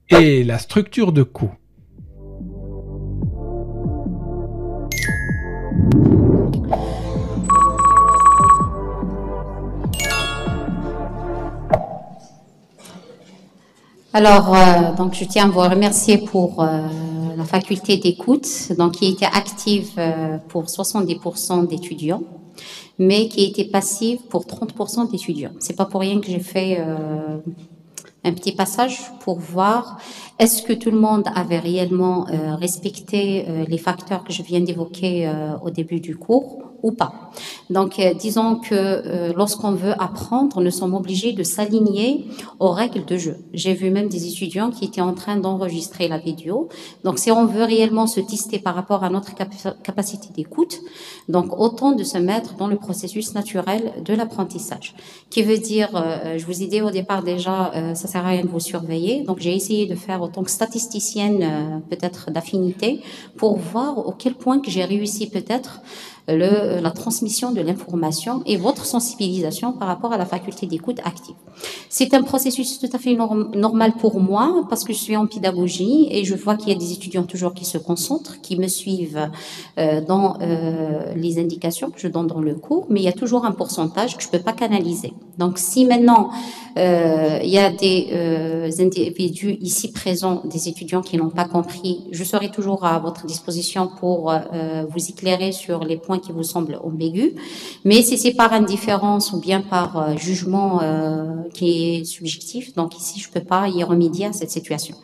et la structure de coûts. Alors, donc je tiens à vous remercier pour la faculté d'écoute, donc qui était active pour 70% d'étudiants, mais qui était passive pour 30% d'étudiants. C'est pas pour rien que j'ai fait un petit passage pour voir est-ce que tout le monde avait réellement respecté les facteurs que je viens d'évoquer au début du cours ou pas. Donc, disons que lorsqu'on veut apprendre, nous sommes obligés de s'aligner aux règles de jeu. J'ai vu même des étudiants qui étaient en train d'enregistrer la vidéo. Donc, si on veut réellement se tester par rapport à notre capacité d'écoute, donc autant de se mettre dans le processus naturel de l'apprentissage. Qui veut dire, je vous ai dit au départ déjà, ça sert à rien de vous surveiller. Donc, j'ai essayé de faire autant que statisticienne, peut-être d'affinité, pour voir au quel point que j'ai réussi peut-être la transmission de l'information et votre sensibilisation par rapport à la faculté d'écoute active. C'est un processus tout à fait normal pour moi parce que je suis en pédagogie et je vois qu'il y a des étudiants toujours qui se concentrent, qui me suivent dans les indications que je donne dans le cours, mais il y a toujours un pourcentage que je peux pas canaliser. Donc si maintenant il y a des individus ici présents, des étudiants qui n'ont pas compris, je serai toujours à votre disposition pour vous éclairer sur les points qui vous semblent ambigus. Mais si c'est par indifférence ou bien par jugement qui est subjectif, donc ici je peux pas y remédier à cette situation.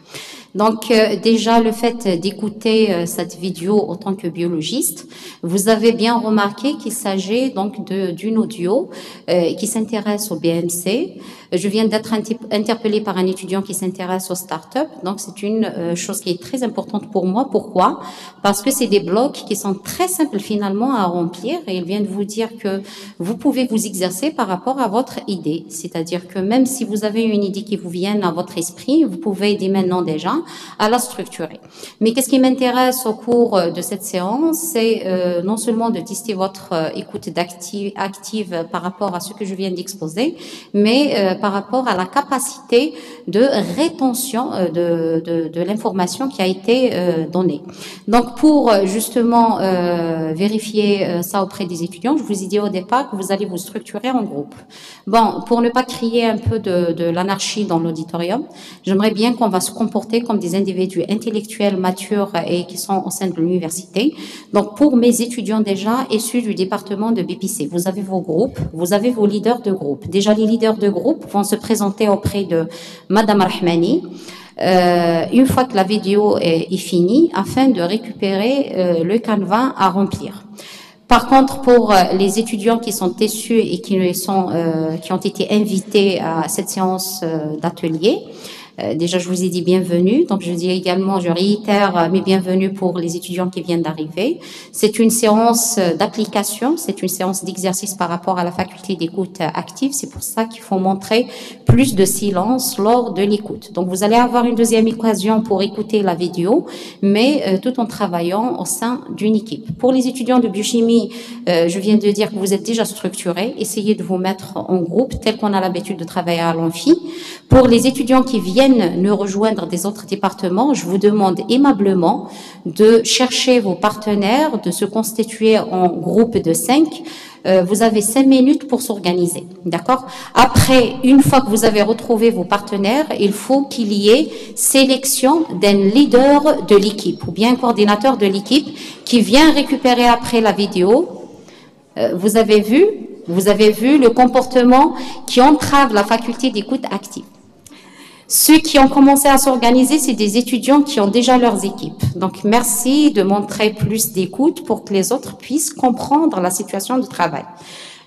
Donc déjà le fait d'écouter cette vidéo en tant que biologiste, vous avez bien remarqué qu'il s'agit donc d'une audio qui s'intéresse au BMC. Je viens d'être interpellée par un étudiant qui s'intéresse aux startups, donc c'est une chose qui est très importante pour moi. Pourquoi? Parce que c'est des blocs qui sont très simples finalement à remplir et il vient de vous dire que vous pouvez vous exercer par rapport à votre idée. C'est-à-dire que même si vous avez une idée qui vous vient à votre esprit, vous pouvez dès maintenant déjà à la structurer. Mais qu'est-ce qui m'intéresse au cours de cette séance, c'est non seulement de tester votre écoute active par rapport à ce que je viens d'exposer, mais par rapport à la capacité de rétention de l'information qui a été donnée. Donc, pour justement vérifier ça auprès des étudiants, je vous ai dit au départ que vous allez vous structurer en groupe. Bon, pour ne pas créer un peu de l'anarchie dans l'auditorium, j'aimerais bien qu'on va se comporter comme des individus intellectuels matures et qui sont au sein de l'université. Donc, pour mes étudiants déjà issus du département de BPC, vous avez vos groupes, vous avez vos leaders de groupe. Déjà, les leaders de groupe vont se présenter auprès de Madame Rahmani. Une fois que la vidéo est finie, afin de récupérer le canevas à remplir. Par contre, pour les étudiants qui sont issus et qui ont été invités à cette séance d'atelier, déjà, je vous ai dit bienvenue. Donc, je dis également, je réitère mes bienvenus pour les étudiants qui viennent d'arriver. C'est une séance d'application, c'est une séance d'exercice par rapport à la faculté d'écoute active. C'est pour ça qu'il faut montrer plus de silence lors de l'écoute. Donc, vous allez avoir une deuxième occasion pour écouter la vidéo, mais tout en travaillant au sein d'une équipe. Pour les étudiants de biochimie, je viens de dire que vous êtes déjà structurés. Essayez de vous mettre en groupe, tel qu'on a l'habitude de travailler à l'amphi. Pour les étudiants qui viennent nous rejoindre des autres départements, je vous demande aimablement de chercher vos partenaires, de se constituer en groupe de 5. Vous avez 5 minutes pour s'organiser, d'accord? Après, une fois que vous avez retrouvé vos partenaires, il faut qu'il y ait sélection d'un leader de l'équipe ou bien un coordinateur de l'équipe qui vient récupérer après la vidéo. Vous avez vu le comportement qui entrave la faculté d'écoute active. Ceux qui ont commencé à s'organiser, c'est des étudiants qui ont déjà leurs équipes. Donc, merci de montrer plus d'écoute pour que les autres puissent comprendre la situation de travail.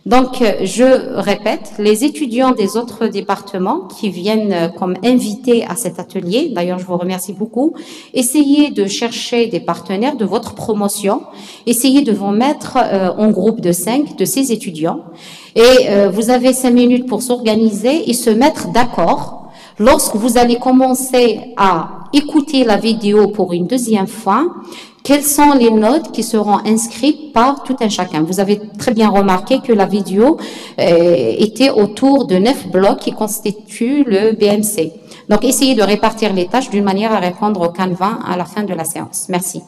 Donc, je répète, les étudiants des autres départements qui viennent comme invités à cet atelier, d'ailleurs, je vous remercie beaucoup, essayez de chercher des partenaires de votre promotion, essayez de vous mettre en groupe de 5 de ces étudiants et vous avez 5 minutes pour s'organiser et se mettre d'accord. Lorsque vous allez commencer à écouter la vidéo pour une deuxième fois, quelles sont les notes qui seront inscrites par tout un chacun? Vous avez très bien remarqué que la vidéo était autour de 9 blocs qui constituent le BMC. Donc, essayez de répartir les tâches d'une manière à répondre au canevas à la fin de la séance. Merci.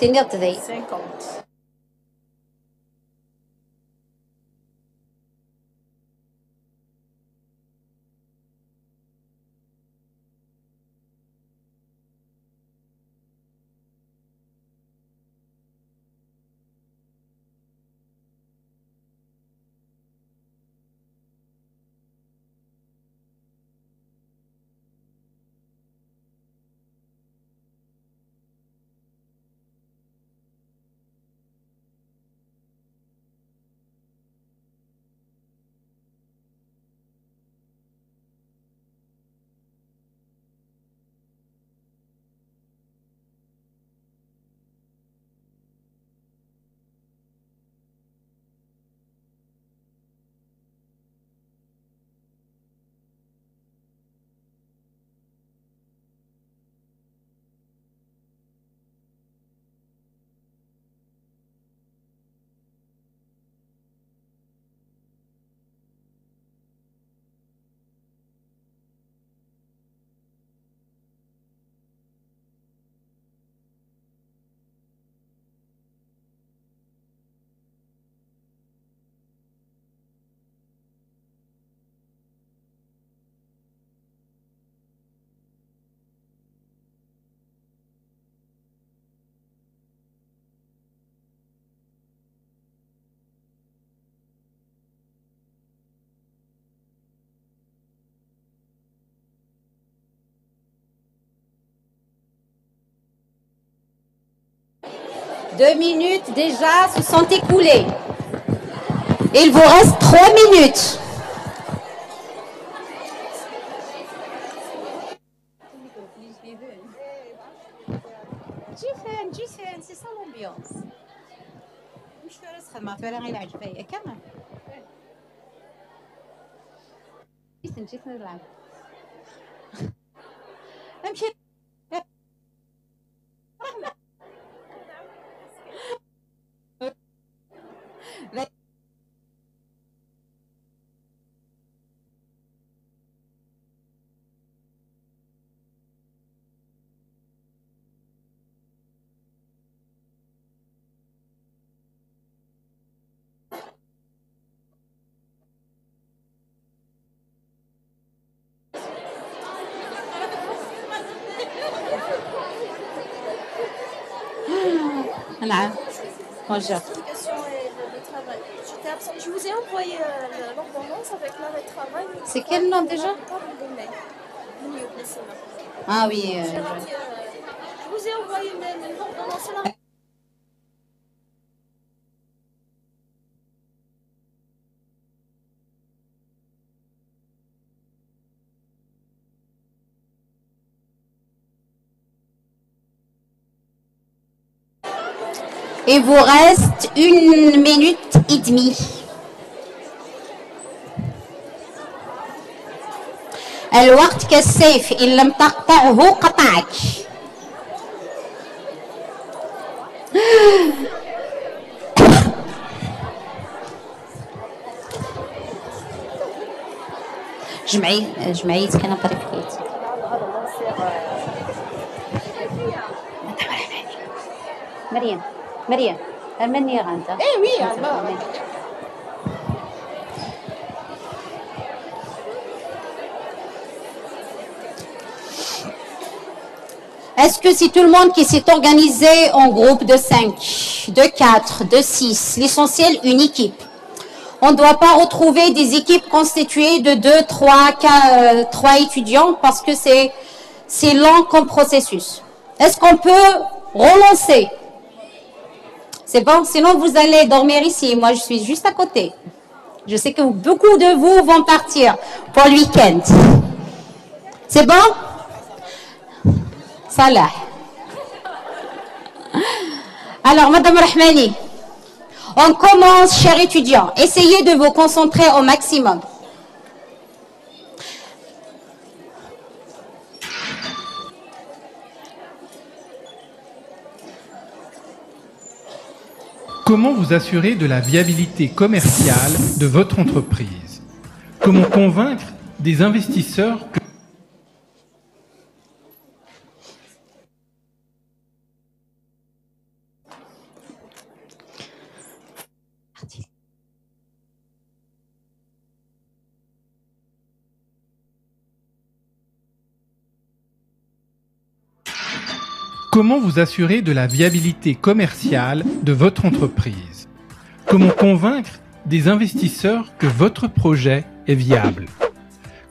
C'est 50. 2 minutes déjà se sont écoulées. Il vous reste 3 minutes. جيفان c'est ça l'ambiance. مش فارس ما فارغ يلعب فيا كمان. جيت نلعب. امشي. نعم. Bonjour. Je vous ai envoyé l'ordonnance avec l'arrêt de travail. C'est quel nom déjà? Ah oui. Je vous ai envoyé l'ordonnance. Il vous reste 1 minute et demie. الوقت كالسيف إن لم تقطعه قطعك. جمعية كان طريقيت. مريم المني غانتا. Eh oui, alors. Est-ce que c'est tout le monde qui s'est organisé en groupe de 5, de 4, de 6, l'essentiel une équipe? On ne doit pas retrouver des équipes constituées de 2, 3 étudiants parce que c'est lent comme processus. Est-ce qu'on peut relancer? C'est bon, sinon vous allez dormir ici. Moi, je suis juste à côté. Je sais que beaucoup de vous vont partir pour le week-end. C'est bon? Salah. Alors, Madame Rahmani, on commence, chers étudiants. Essayez de vous concentrer au maximum. Comment vous assurer de la viabilité commerciale de votre entreprise? Comment convaincre des investisseurs que Comment vous assurer de la viabilité commerciale de votre entreprise? Comment convaincre des investisseurs que votre projet est viable?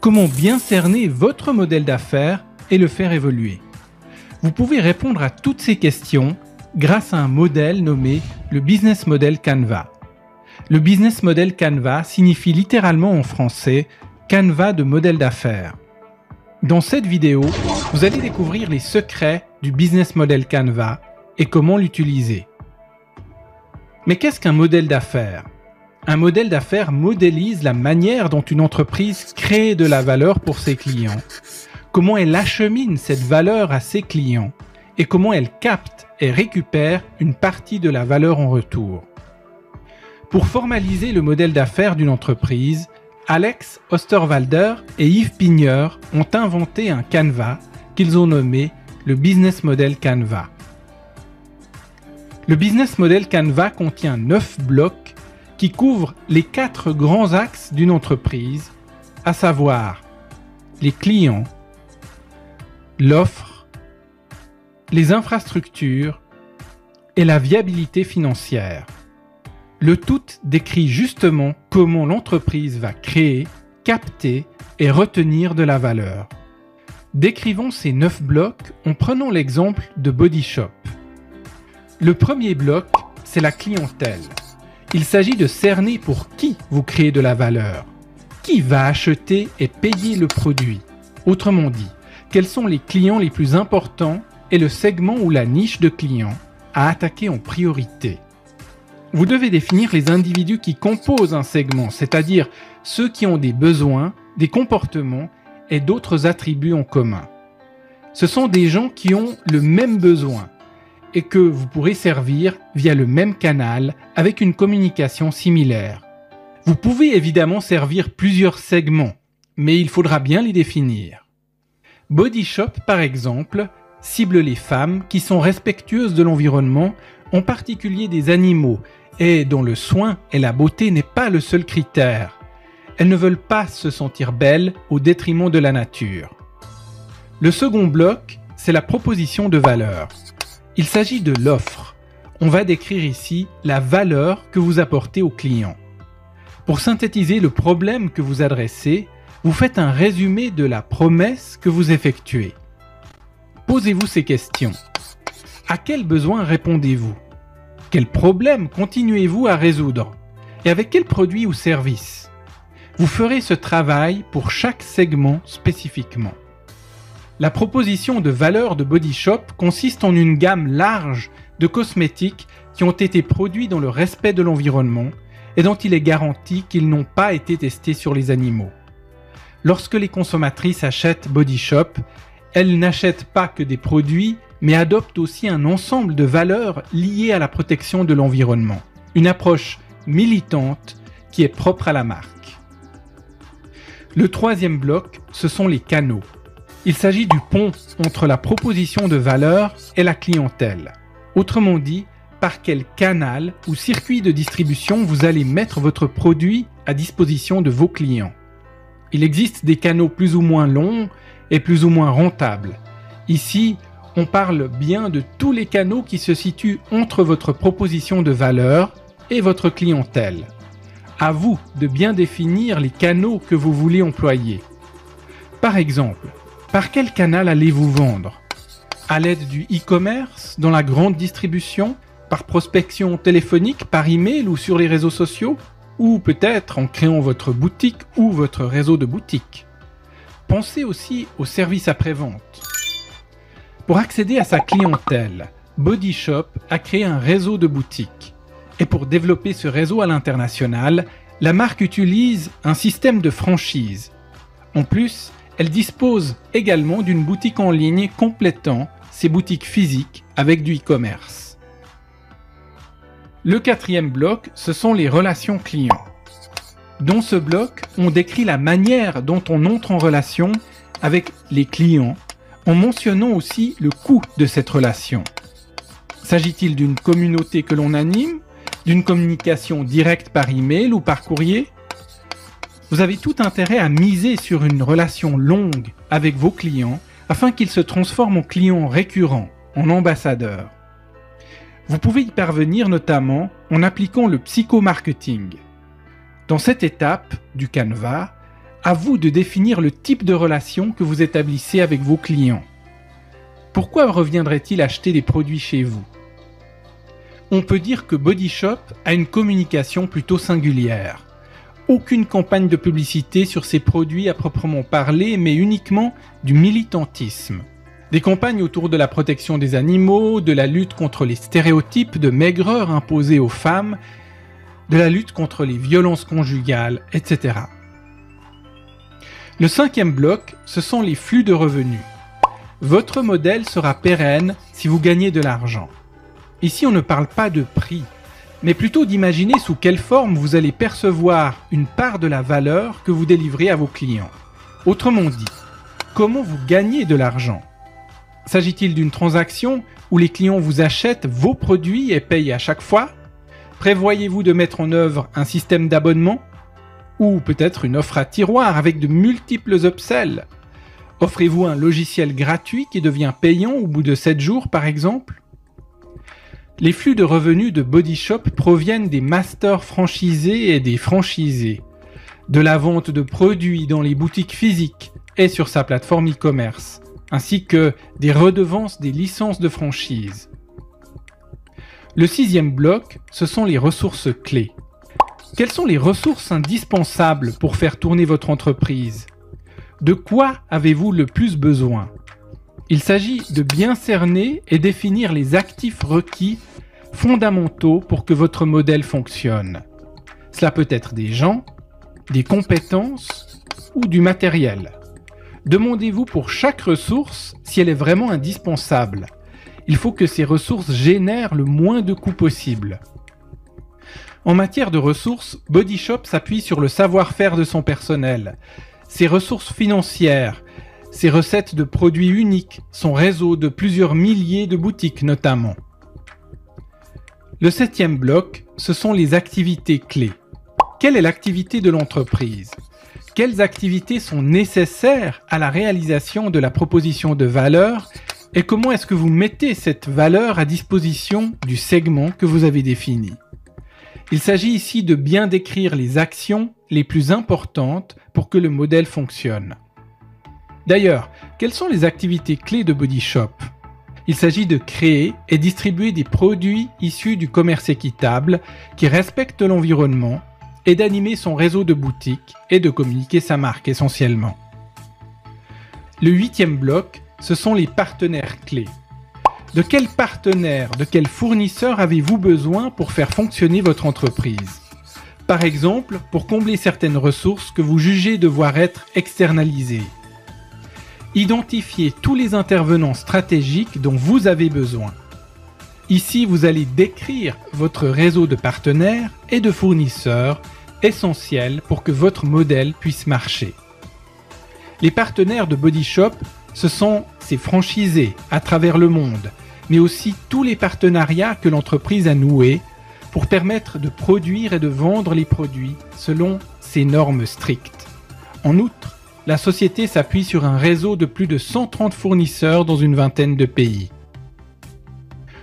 Comment bien cerner votre modèle d'affaires et le faire évoluer? Vous pouvez répondre à toutes ces questions grâce à un modèle nommé le Business Model Canva. Le Business Model Canva signifie littéralement en français « Canva de modèle d'affaires ». Dans cette vidéo, vous allez découvrir les secrets du Business Model Canva et comment l'utiliser. Mais qu'est-ce qu'un modèle d'affaires? Un modèle d'affaires modélise la manière dont une entreprise crée de la valeur pour ses clients, comment elle achemine cette valeur à ses clients et comment elle capte et récupère une partie de la valeur en retour. Pour formaliser le modèle d'affaires d'une entreprise, Alex Osterwalder et Yves Pigneur ont inventé un Canva qu'ils ont nommé le Business Model Canva. Le Business Model Canva contient 9 blocs qui couvrent les 4 grands axes d'une entreprise, à savoir les clients, l'offre, les infrastructures et la viabilité financière. Le tout décrit justement comment l'entreprise va créer, capter et retenir de la valeur. Décrivons ces 9 blocs en prenant l'exemple de Body Shop. Le premier bloc, c'est la clientèle. Il s'agit de cerner pour qui vous créez de la valeur. Qui va acheter et payer le produit? Autrement dit, quels sont les clients les plus importants et le segment ou la niche de clients à attaquer en priorité? Vous devez définir les individus qui composent un segment, c'est-à-dire ceux qui ont des besoins, des comportements et d'autres attributs en commun. Ce sont des gens qui ont le même besoin et que vous pourrez servir via le même canal avec une communication similaire. Vous pouvez évidemment servir plusieurs segments, mais il faudra bien les définir. Body Shop, par exemple, cible les femmes qui sont respectueuses de l'environnement, en particulier des animaux, et dont le soin et la beauté n'est pas le seul critère. Elles ne veulent pas se sentir belles au détriment de la nature. Le second bloc, c'est la proposition de valeur. Il s'agit de l'offre. On va décrire ici la valeur que vous apportez au client. Pour synthétiser le problème que vous adressez, vous faites un résumé de la promesse que vous effectuez. Posez-vous ces questions. À quel besoin répondez-vous? Quel problème continuez-vous à résoudre? Et avec quel produit ou service? Vous ferez ce travail pour chaque segment spécifiquement. La proposition de valeur de Body Shop consiste en une gamme large de cosmétiques qui ont été produits dans le respect de l'environnement et dont il est garanti qu'ils n'ont pas été testés sur les animaux. Lorsque les consommatrices achètent Body Shop, elles n'achètent pas que des produits, mais adoptent aussi un ensemble de valeurs liées à la protection de l'environnement. Une approche militante qui est propre à la marque. Le troisième bloc, ce sont les canaux. Il s'agit du pont entre la proposition de valeur et la clientèle. Autrement dit, par quel canal ou circuit de distribution vous allez mettre votre produit à disposition de vos clients. Il existe des canaux plus ou moins longs et plus ou moins rentables. Ici, on parle bien de tous les canaux qui se situent entre votre proposition de valeur et votre clientèle. À vous de bien définir les canaux que vous voulez employer. Par exemple, par quel canal allez-vous vendre? À l'aide du e-commerce, dans la grande distribution, par prospection téléphonique, par email ou sur les réseaux sociaux? Ou peut-être en créant votre boutique ou votre réseau de boutiques. Pensez aussi au service après-vente. Pour accéder à sa clientèle, Body Shop a créé un réseau de boutiques. Et pour développer ce réseau à l'international, la marque utilise un système de franchise. En plus, elle dispose également d'une boutique en ligne complétant ses boutiques physiques avec du e-commerce. Le quatrième bloc, ce sont les relations clients. Dans ce bloc, on décrit la manière dont on entre en relation avec les clients, en mentionnant aussi le coût de cette relation. S'agit-il d'une communauté que l'on anime, d'une communication directe par email ou par courrier? Vous avez tout intérêt à miser sur une relation longue avec vos clients afin qu'ils se transforment en clients récurrents, en ambassadeurs. Vous pouvez y parvenir notamment en appliquant le psychomarketing. Dans cette étape du canevas, à vous de définir le type de relation que vous établissez avec vos clients. Pourquoi reviendraient-ils acheter des produits chez vous? On peut dire que Body Shop a une communication plutôt singulière. Aucune campagne de publicité sur ses produits à proprement parler, mais uniquement du militantisme. Des campagnes autour de la protection des animaux, de la lutte contre les stéréotypes de maigreur imposés aux femmes, de la lutte contre les violences conjugales, etc. Le cinquième bloc, ce sont les flux de revenus. Votre modèle sera pérenne si vous gagnez de l'argent. Ici, on ne parle pas de prix, mais plutôt d'imaginer sous quelle forme vous allez percevoir une part de la valeur que vous délivrez à vos clients. Autrement dit, comment vous gagnez de l'argent? S'agit-il d'une transaction où les clients vous achètent vos produits et payent à chaque fois? Prévoyez-vous de mettre en œuvre un système d'abonnement? Ou peut-être une offre à tiroir avec de multiples upsells? Offrez-vous un logiciel gratuit qui devient payant au bout de 7 jours par exemple? Les flux de revenus de Body Shop proviennent des masters franchisés et des franchisés, de la vente de produits dans les boutiques physiques et sur sa plateforme e-commerce, ainsi que des redevances des licences de franchise. Le 6e bloc, ce sont les ressources clés. Quelles sont les ressources indispensables pour faire tourner votre entreprise? De quoi avez-vous le plus besoin? Il s'agit de bien cerner et définir les actifs requis fondamentaux pour que votre modèle fonctionne. Cela peut être des gens, des compétences ou du matériel. Demandez-vous pour chaque ressource si elle est vraiment indispensable. Il faut que ces ressources génèrent le moins de coûts possible. En matière de ressources, Body Shop s'appuie sur le savoir-faire de son personnel, ses ressources financières, ses recettes de produits uniques, son réseau de plusieurs milliers de boutiques notamment. Le 7e bloc, ce sont les activités clés. Quelle est l'activité de l'entreprise? Quelles activités sont nécessaires à la réalisation de la proposition de valeur et comment est-ce que vous mettez cette valeur à disposition du segment que vous avez défini? Il s'agit ici de bien décrire les actions les plus importantes pour que le modèle fonctionne. D'ailleurs, quelles sont les activités clés de Body Shop? Il s'agit de créer et distribuer des produits issus du commerce équitable qui respectent l'environnement et d'animer son réseau de boutiques et de communiquer sa marque essentiellement. Le 8e bloc, ce sont les partenaires clés. De quels partenaires, de quels fournisseurs avez-vous besoin pour faire fonctionner votre entreprise? Par exemple, pour combler certaines ressources que vous jugez devoir être externalisées. Identifiez tous les intervenants stratégiques dont vous avez besoin. Ici, vous allez décrire votre réseau de partenaires et de fournisseurs essentiels pour que votre modèle puisse marcher. Les partenaires de Body Shop, ce sont ses franchisés à travers le monde, mais aussi tous les partenariats que l'entreprise a noués pour permettre de produire et de vendre les produits selon ses normes strictes. En outre, la société s'appuie sur un réseau de plus de 130 fournisseurs dans une vingtaine de pays.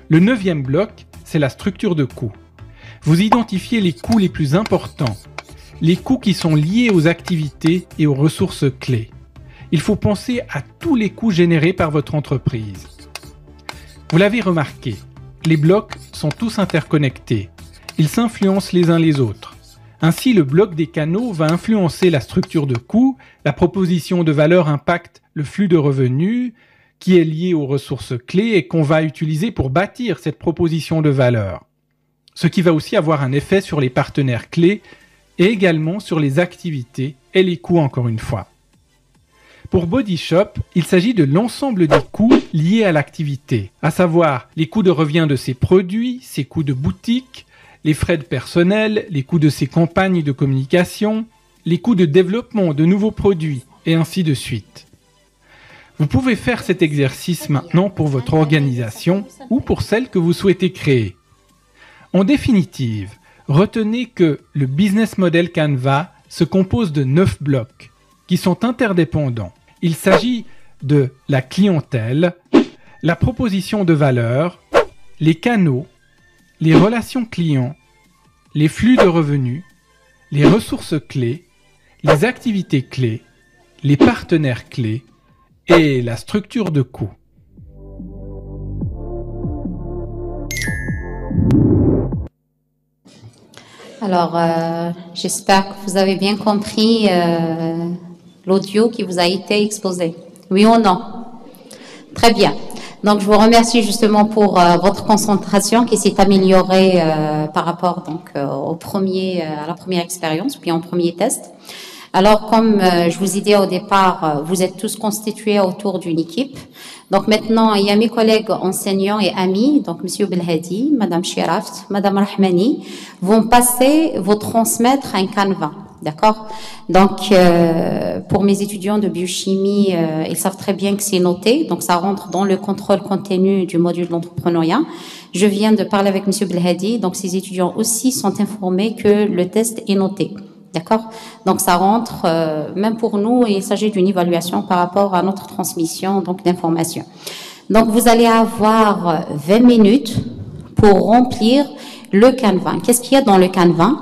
Le 9e bloc, c'est la structure de coûts. Vous identifiez les coûts les plus importants, les coûts qui sont liés aux activités et aux ressources clés. Il faut penser à tous les coûts générés par votre entreprise. Vous l'avez remarqué, les blocs sont tous interconnectés. Ils s'influencent les uns les autres. Ainsi, le bloc des canaux va influencer la structure de coûts, la proposition de valeur impacte le flux de revenus qui est lié aux ressources clés et qu'on va utiliser pour bâtir cette proposition de valeur. Ce qui va aussi avoir un effet sur les partenaires clés et également sur les activités et les coûts encore une fois. Pour Body Shop, il s'agit de l'ensemble des coûts liés à l'activité, à savoir les coûts de revient de ses produits, ses coûts de boutique, les frais de personnel, les coûts de ses campagnes de communication, les coûts de développement de nouveaux produits, et ainsi de suite. Vous pouvez faire cet exercice maintenant pour votre organisation ou pour celle que vous souhaitez créer. En définitive, retenez que le business model Canva se compose de 9 blocs qui sont interdépendants. Il s'agit de la clientèle, la proposition de valeur, les canaux, les relations clients, les flux de revenus, les ressources clés, les activités clés, les partenaires clés et la structure de coûts. Alors, j'espère que vous avez bien compris l'audio qui vous a été exposé. Oui ou non? Très bien. Donc, je vous remercie justement pour votre concentration qui s'est améliorée par rapport donc à la première expérience, puis en premier test. Alors, comme je vous ai dit au départ, vous êtes tous constitués autour d'une équipe. Donc maintenant, il y a mes collègues enseignants et amis, donc Monsieur Belhadi, Madame Chiraft, Madame Rahmani, vont vous transmettre un Canva. D'accord? Donc, pour mes étudiants de biochimie, ils savent très bien que c'est noté. Donc, ça rentre dans le contrôle continu du module d'entrepreneuriat. Je viens de parler avec Monsieur Belhadi. Donc, ces étudiants aussi sont informés que le test est noté. D'accord? Donc, ça rentre, même pour nous, il s'agit d'une évaluation par rapport à notre transmission donc d'informations. Donc, vous allez avoir 20 minutes pour remplir le Canva. Qu'est-ce qu'il y a dans le Canva?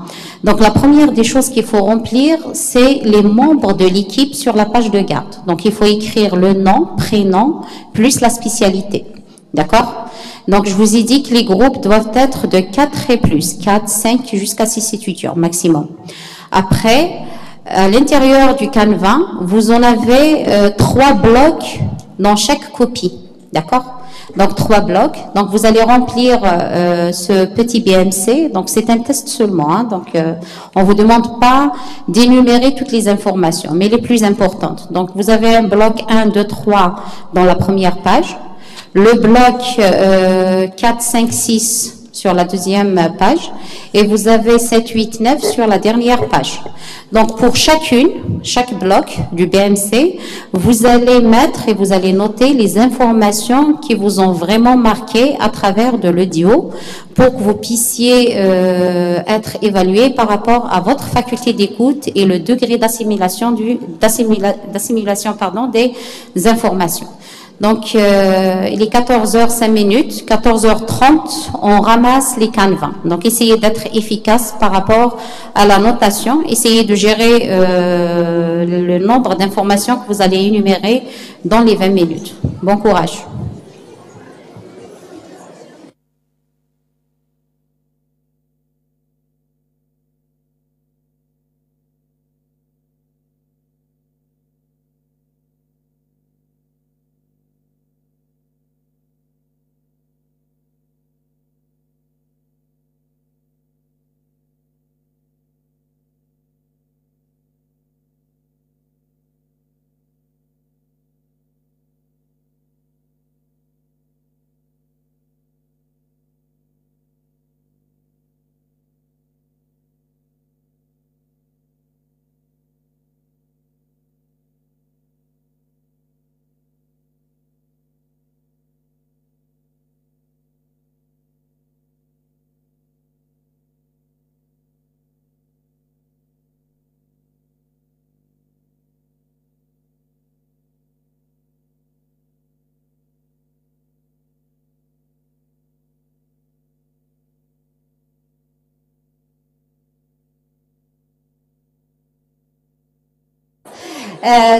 Donc, la première des choses qu'il faut remplir, c'est les membres de l'équipe sur la page de garde. Donc, il faut écrire le nom, prénom, plus la spécialité. D'accord? Donc, je vous ai dit que les groupes doivent être de 4 et plus, 4, 5 jusqu'à 6 étudiants maximum. Après, à l'intérieur du canevas, vous en avez 3 blocs dans chaque copie, d'accord? Donc 3 blocs. Donc vous allez remplir ce petit BMC. Donc c'est un test seulement. Hein. Donc on vous demande pas d'énumérer toutes les informations, mais les plus importantes. Donc vous avez un bloc 1, 2, 3 dans la première page, le bloc 4, 5, 6 sur la deuxième page, et vous avez 7, 8, 9 sur la dernière page. Donc, pour chaque bloc du BMC, vous allez mettre et vous allez noter les informations qui vous ont vraiment marqué à travers de l'audio pour que vous puissiez être évalué par rapport à votre faculté d'écoute et le degré d'assimilation des informations. Donc, il est 14h05, 14h30, on ramasse les canevas. Donc, essayez d'être efficace par rapport à la notation. Essayez de gérer le nombre d'informations que vous allez énumérer dans les 20 minutes. Bon courage.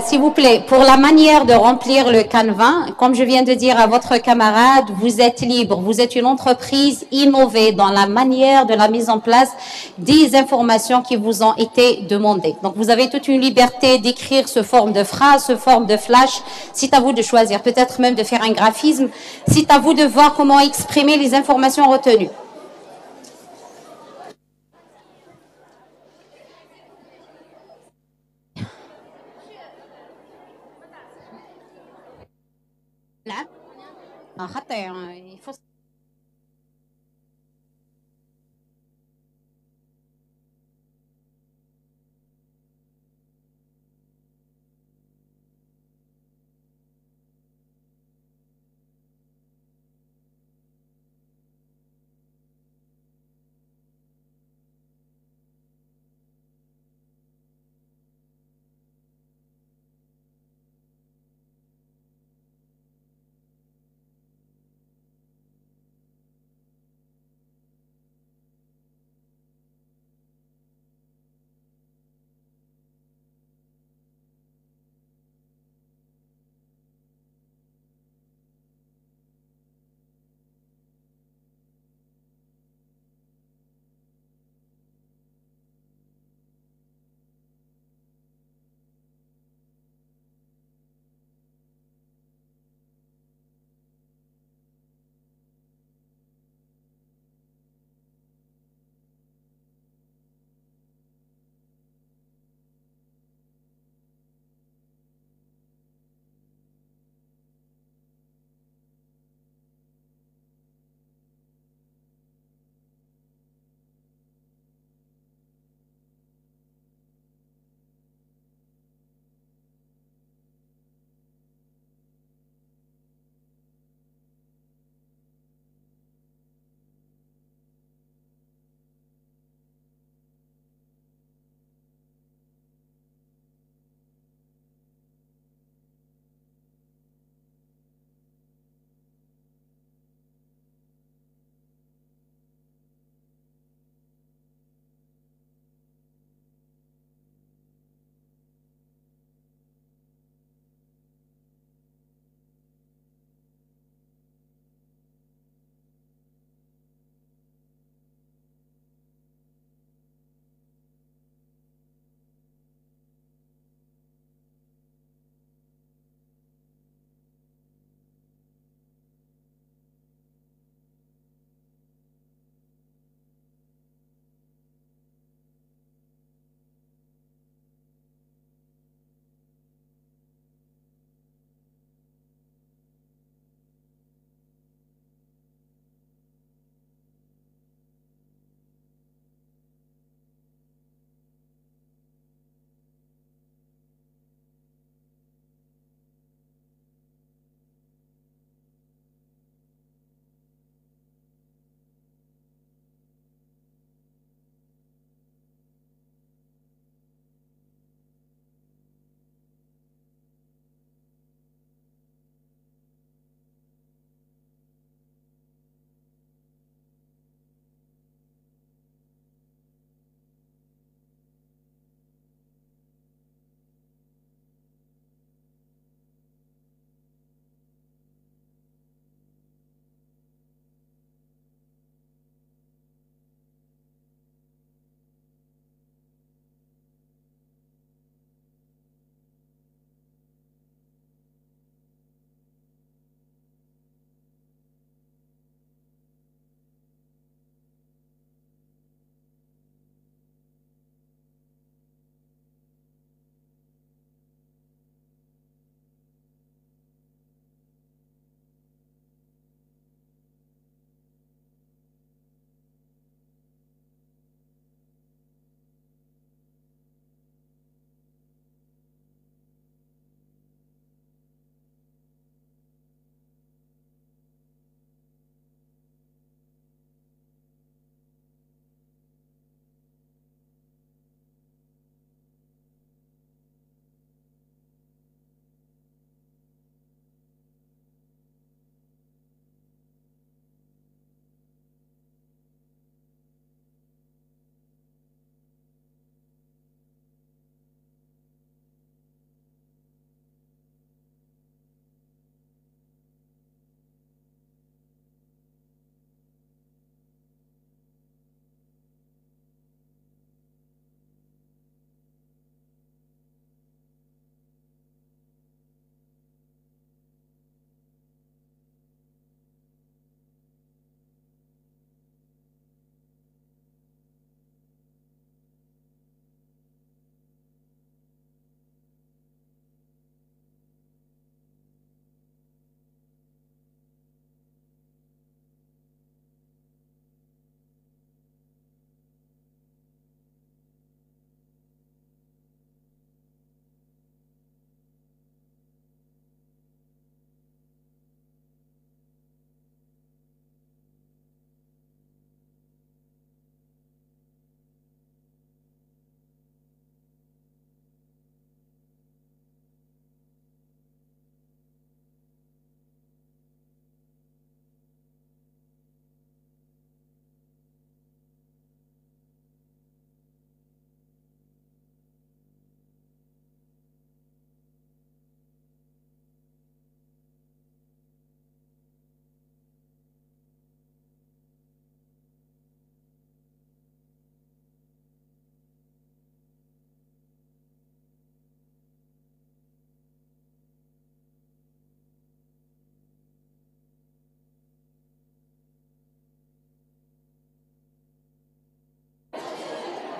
S'il vous plaît, pour la manière de remplir le canevas, comme je viens de dire à votre camarade, vous êtes libre, vous êtes une entreprise innovée dans la manière de la mise en place des informations qui vous ont été demandées. Donc, vous avez toute une liberté d'écrire ce forme de phrase, ce forme de flash. C'est à vous de choisir, peut-être même de faire un graphisme. C'est à vous de voir comment exprimer les informations retenues. Là, il faut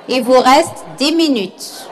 Il vous reste 10 minutes.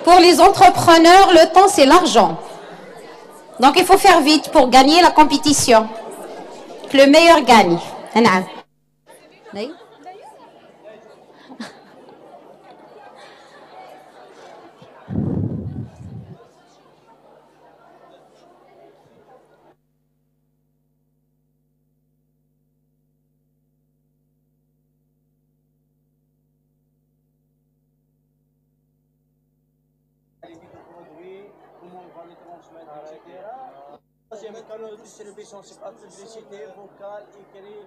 Pour les entrepreneurs, le temps, c'est l'argent. Donc, il faut faire vite pour gagner la compétition. Que le meilleur gagne. Oui. Comment on va le transmettre, etc. Deuxième canal de distribution, c'est pas publicité, vocale, écrit.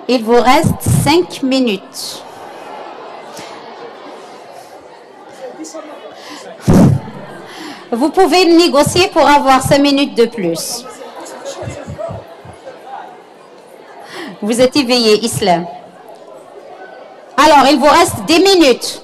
Il vous reste 5 minutes. Vous pouvez négocier pour avoir 5 minutes de plus. Vous êtes éveillé, Islam. Alors, il vous reste 10 minutes.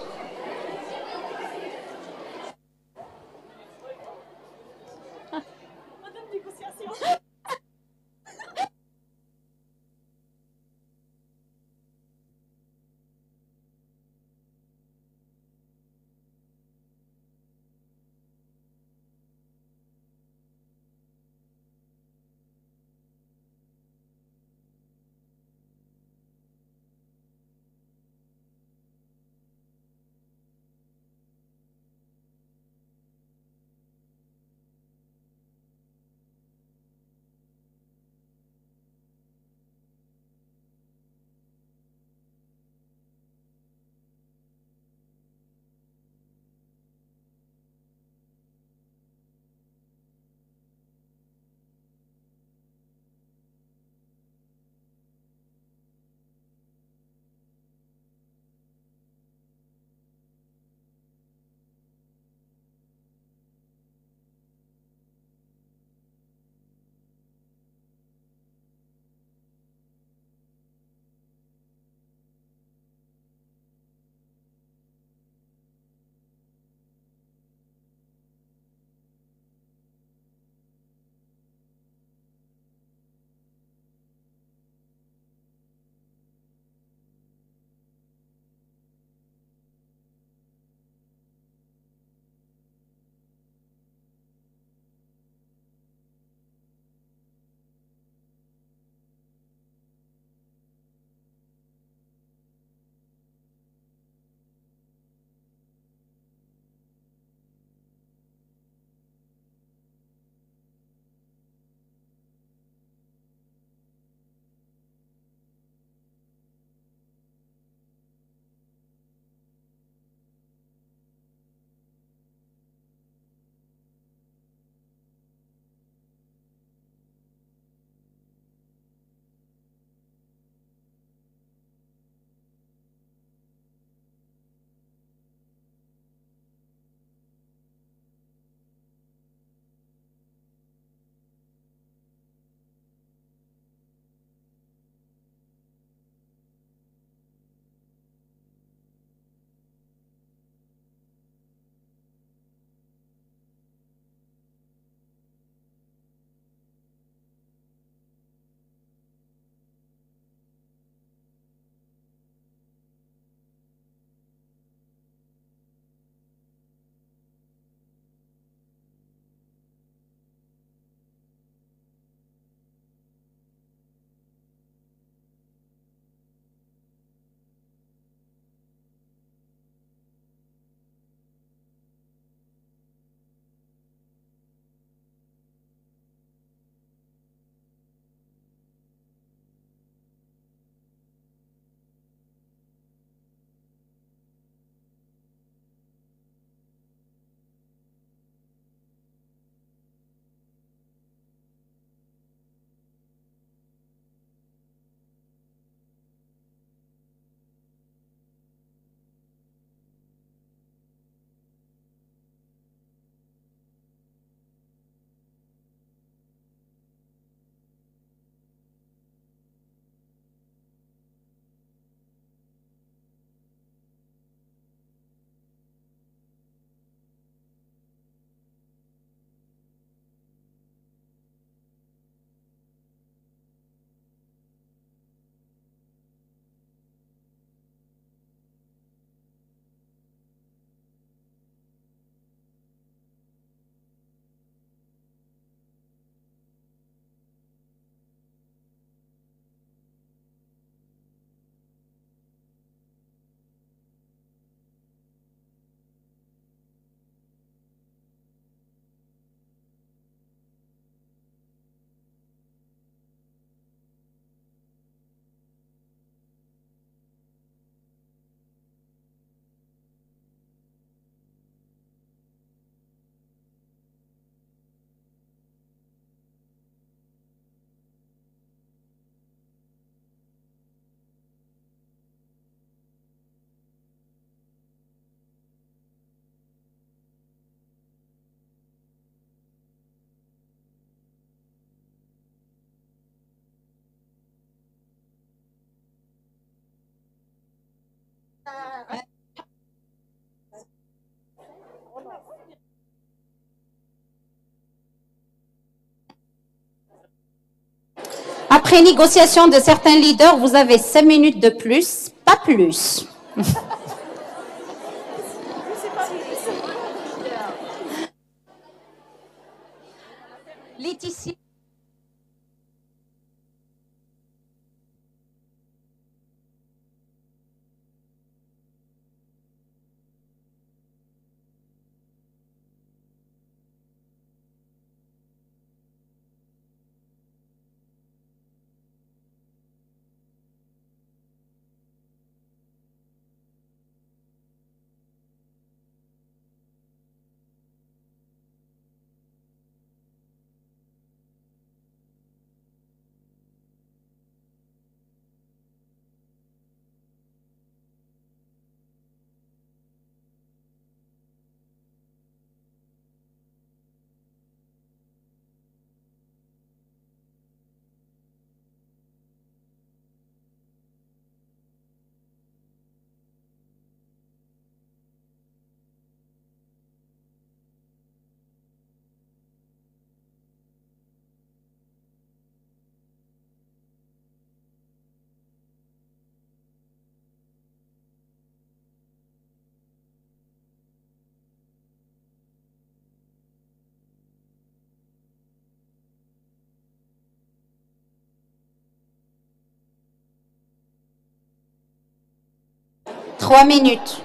Après négociation de certains leaders, vous avez 5 minutes de plus, pas plus. Laetitia. Trois minutes.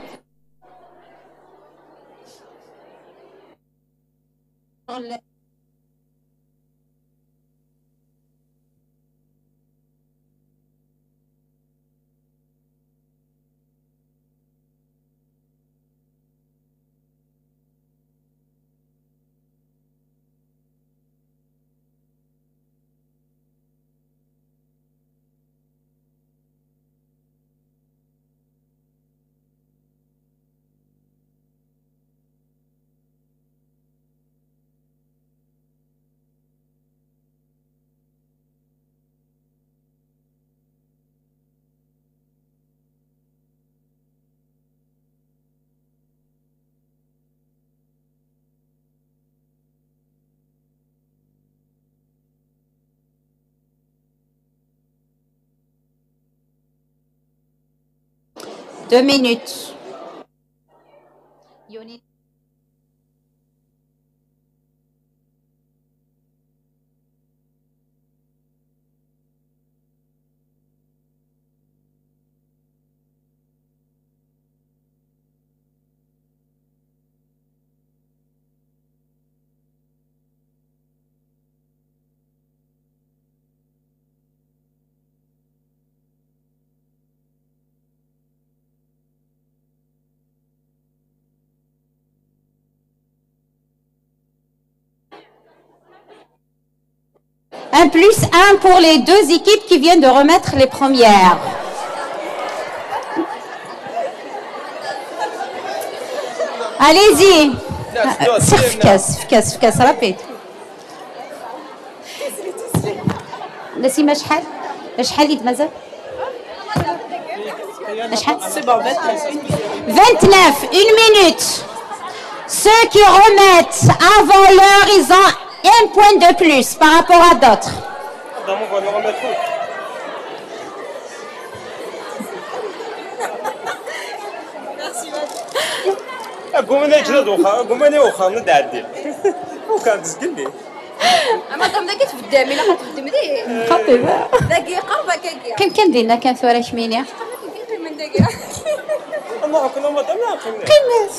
Deux minutes. Yoni. Un plus un pour les deux équipes qui viennent de remettre les premières. Allez-y. efficace, rapide. نسيمة شحال يتمازال؟ C'est bon, 29, une minute. Ceux qui remettent avant l'heure, ils ont un point de plus par rapport à d'autres. مادام داك تبدامي لا غتبدمي خطيبة دقيقه وباكا كم دينا كان ثورة شمينية من دقيقه قيمة.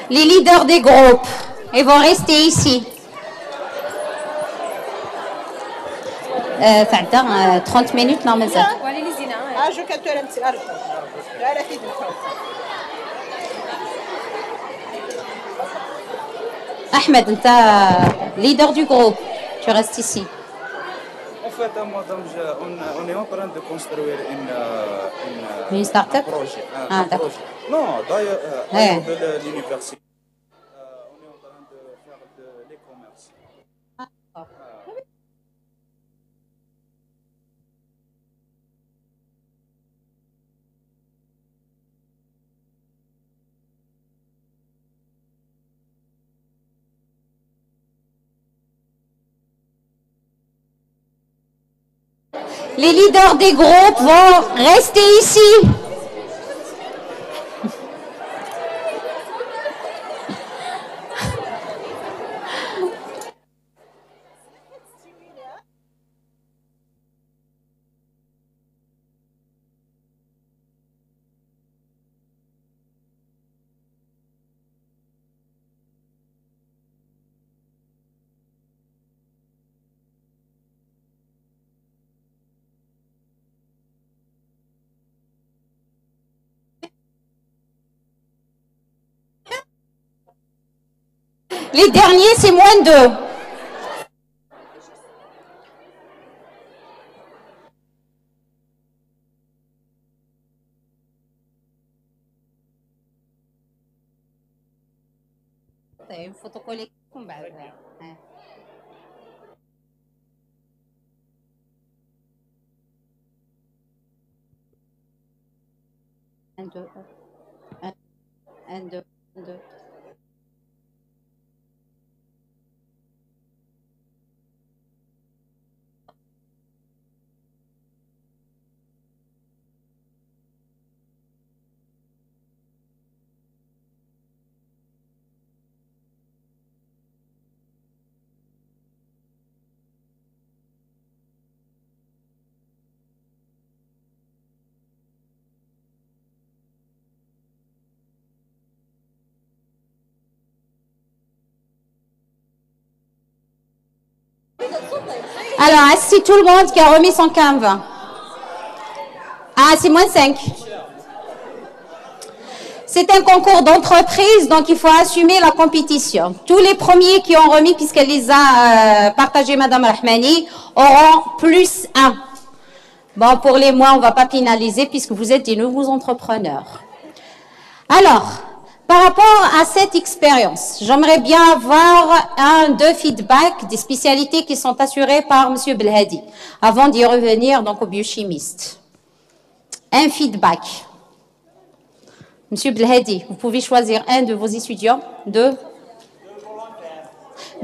Les leaders des groupes, ils vont rester ici. تعدى 30 minutes non مازال. ولي لي زينه جو كاتو لا مسير لا في Ahmed, انت leader du groupe, tu restes ici. En fait, madame, on est en train de construire Une start-up? un projet. Ah, d'accord. Projet. Non, d'ailleurs, Ouais. de l'université. On est en train de faire de l'e-commerce. Les leaders des groupes vont rester ici. Les derniers, c'est moins 2. Une photocollée com base. Ouais. Un, deux. Un, deux. Un, deux. Alors, est-ce tout le monde qui a remis son Canva? Ah, c'est moins 5. C'est un concours d'entreprise, donc il faut assumer la compétition. Tous les premiers qui ont remis, puisqu'elle les a partagés, Madame Rahmani, auront plus 1. Bon, pour les mois, on ne va pas pénaliser puisque vous êtes des nouveaux entrepreneurs. Alors, par rapport à cette expérience, j'aimerais bien avoir deux feedbacks des spécialités qui sont assurées par M. Belhadi, avant d'y revenir donc au biochimiste. Un feedback. M. Belhadi, vous pouvez choisir un de vos étudiants, deux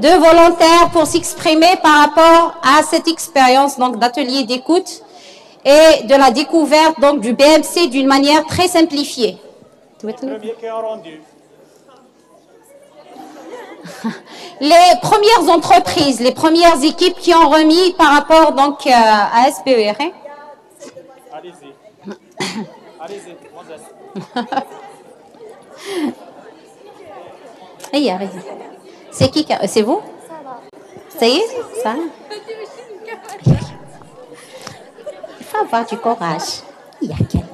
volontaires pour s'exprimer par rapport à cette expérience donc d'atelier d'écoute et de la découverte donc du BMC d'une manière très simplifiée. Les premières entreprises, les premières équipes qui ont remis par rapport donc à SPER. Hein? Allez-y. Allez-y. C'est qui? C'est vous? Ça y est? Ça? Il faut avoir du courage. Il y a quel?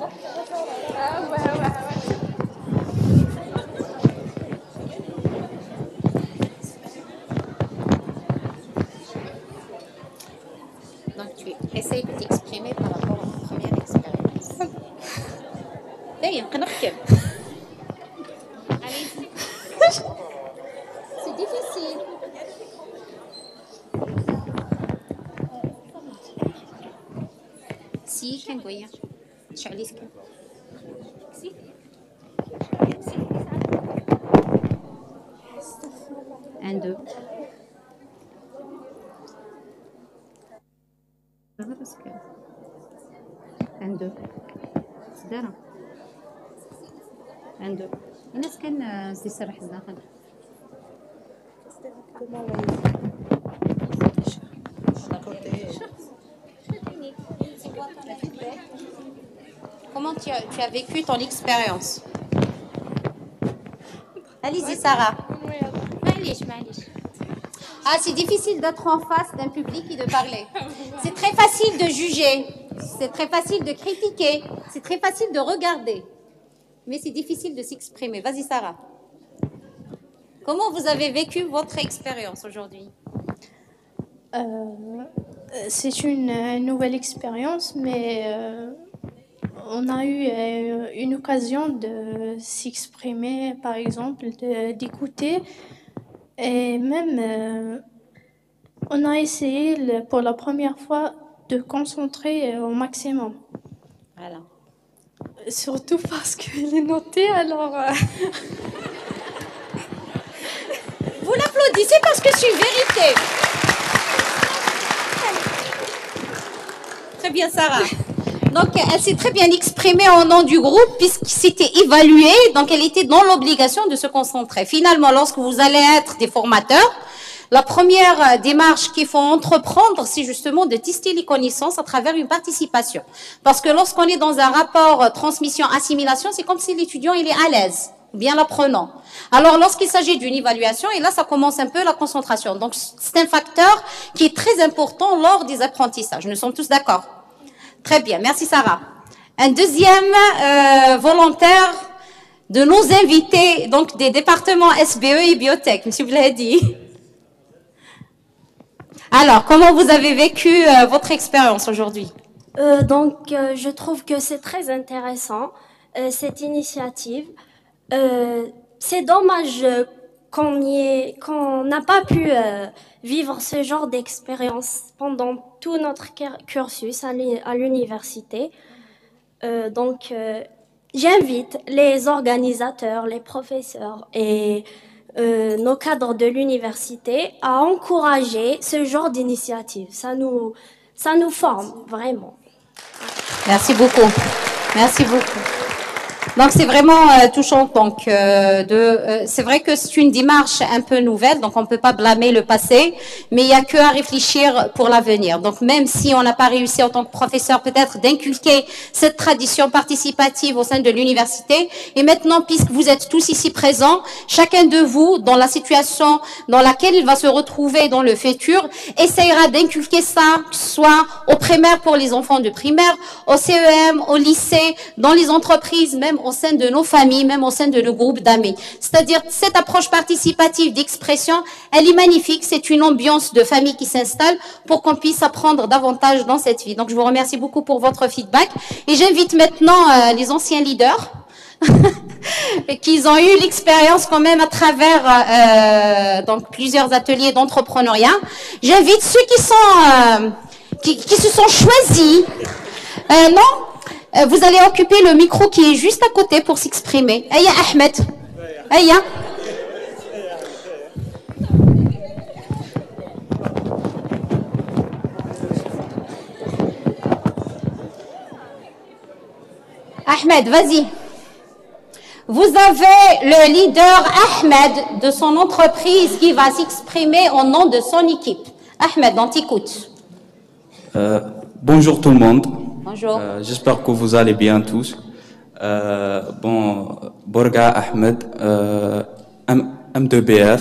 Donc tu essayes de t'exprimer par rapport à ta première expérience. Allez-y. C'est difficile. Si, كان قوية. شعلي سكن. Si. Un, deux. Un, deux. C'est دارة. Un, deux. الناس كان يسرح الداخل. Comment tu as vécu ton expérience? Allez-y, Sarah. Ah, c'est difficile d'être en face d'un public et de parler. C'est très facile de juger. C'est très facile de critiquer. C'est très facile de regarder. Mais c'est difficile de s'exprimer. Vas-y, Sarah. Comment vous avez vécu votre expérience aujourd'hui? C'est une nouvelle expérience, mais on a eu une occasion de s'exprimer, par exemple, d'écouter, et même on a essayé pour la première fois de concentrer au maximum. Voilà. Surtout parce qu'elle est notée, alors... Vous l'applaudissez parce que c'est une vérité. très bien, Sarah. Donc, elle s'est très bien exprimée au nom du groupe puisqu'il s'était évalué. Donc, elle était dans l'obligation de se concentrer. Finalement, lorsque vous allez être des formateurs, la première démarche qu'il faut entreprendre, c'est justement de tester les connaissances à travers une participation. Parce que lorsqu'on est dans un rapport transmission-assimilation, c'est comme si l'étudiant il est à l'aise, ou bien l'apprenant. Alors, lorsqu'il s'agit d'une évaluation, et là, ça commence un peu la concentration. Donc, c'est un facteur qui est très important lors des apprentissages. Nous sommes tous d'accord? Très bien, merci Sarah. Un deuxième volontaire de nos invités, donc des départements SBE et biotech, monsieur Blahedi. Alors, comment vous avez vécu votre expérience aujourd'hui? Je trouve que c'est très intéressant, cette initiative. C'est dommage qu'on n'a pas pu vivre ce genre d'expérience pendant tout notre cursus à l'université. J'invite les organisateurs, les professeurs et nos cadres de l'université à encourager ce genre d'initiative. Ça nous forme vraiment. Merci beaucoup. Merci beaucoup. Donc c'est vraiment touchant. Donc c'est vrai que c'est une démarche un peu nouvelle, donc on peut pas blâmer le passé, mais il y a que à réfléchir pour l'avenir. Donc même si on n'a pas réussi en tant que professeur peut-être d'inculquer cette tradition participative au sein de l'université, et maintenant puisque vous êtes tous ici présents, chacun de vous dans la situation dans laquelle il va se retrouver dans le futur, essayera d'inculquer ça, que ce soit au primaire pour les enfants de primaire, au CEM, au lycée, dans les entreprises, même au sein de nos familles, même au sein de nos groupes d'amis. C'est-à-dire, cette approche participative d'expression, elle est magnifique. C'est une ambiance de famille qui s'installe pour qu'on puisse apprendre davantage dans cette vie. Donc, je vous remercie beaucoup pour votre feedback. Et j'invite maintenant les anciens leaders qui ont eu l'expérience quand même à travers donc plusieurs ateliers d'entrepreneuriat. J'invite ceux qui sont qui se sont choisis. Vous allez occuper le micro qui est juste à côté pour s'exprimer. Aya Ahmed. Aya. Ahmed, vas-y. Vous avez le leader Ahmed de son entreprise qui va s'exprimer au nom de son équipe. Ahmed, on t'écoute. Bonjour tout le monde. Bonjour. J'espère que vous allez bien tous. Borga Ahmed, M2BF,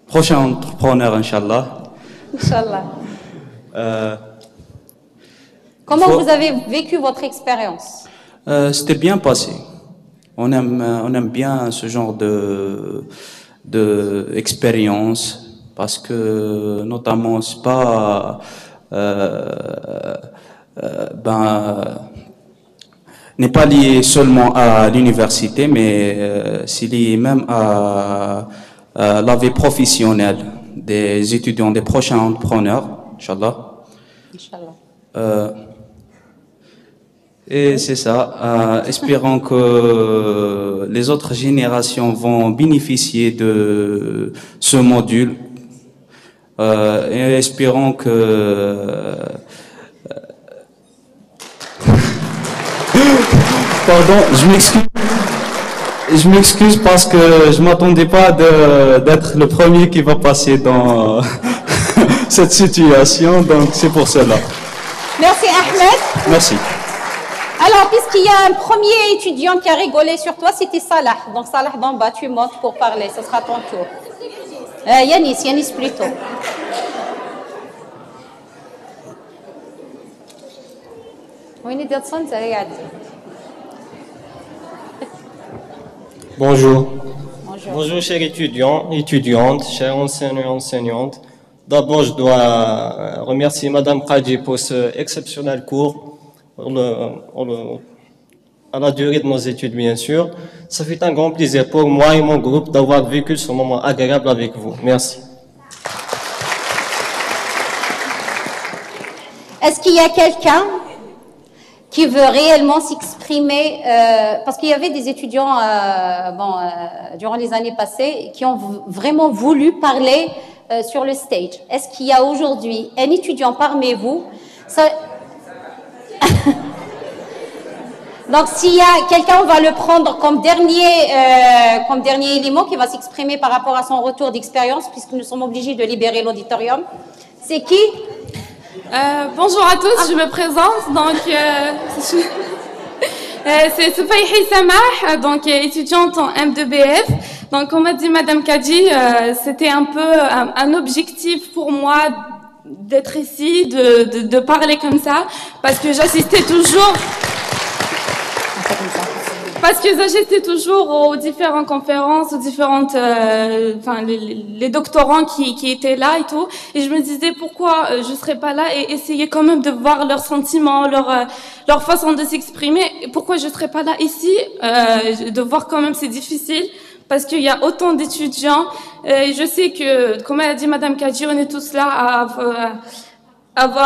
prochain entrepreneur, Inch'Allah. Inch'Allah. Comment vous avez vécu votre expérience? C'était bien passé. On aime bien ce genre de expérience parce que notamment c'est pas n'est pas lié seulement à l'université, mais c'est lié même à la vie professionnelle des étudiants, des prochains entrepreneurs, Inch'Allah. Et c'est ça, espérons que les autres générations vont bénéficier de ce module. Et espérons que... Pardon, je m'excuse parce que je m'attendais pas d'être le premier qui va passer dans cette situation, donc c'est pour cela. Merci Ahmed. Merci. Alors, puisqu'il y a un premier étudiant qui a rigolé sur toi, c'était Salah. Donc Salah, d'en bas, tu montes pour parler, ce sera ton tour. Yanis plutôt. Bonjour. Bonjour, chers étudiants, étudiantes, chers enseignants et enseignantes. D'abord, je dois remercier Madame Khadji pour ce exceptionnel cours, à la durée de nos études, bien sûr. Ça fait un grand plaisir pour moi et mon groupe d'avoir vécu ce moment agréable avec vous. Merci. Est-ce qu'il y a quelqu'un qui veut réellement s'exprimer, parce qu'il y avait des étudiants durant les années passées qui ont vraiment voulu parler sur le stage. Est-ce qu'il y a aujourd'hui un étudiant parmi vous? Donc, s'il y a quelqu'un, on va le prendre comme dernier élément qui va s'exprimer par rapport à son retour d'expérience, puisque nous sommes obligés de libérer l'auditorium. C'est qui? Bonjour à tous, je me présente. Donc, c'est Soufayhi Samah, donc étudiante en M2BF. Donc, on m'a dit, Madame Kadji, c'était un peu un objectif pour moi d'être ici, de parler comme ça, parce que j'assistais toujours. Parce que j'assistais toujours aux différentes conférences, aux différentes, les doctorants qui étaient là et tout, et je me disais pourquoi je serais pas là et essayer quand même de voir leurs sentiments, leur façon de s'exprimer. Pourquoi je serais pas là ici, de voir quand même c'est difficile parce qu'il y a autant d'étudiants. Et je sais que, comme a dit Madame Kadji, on est tous là à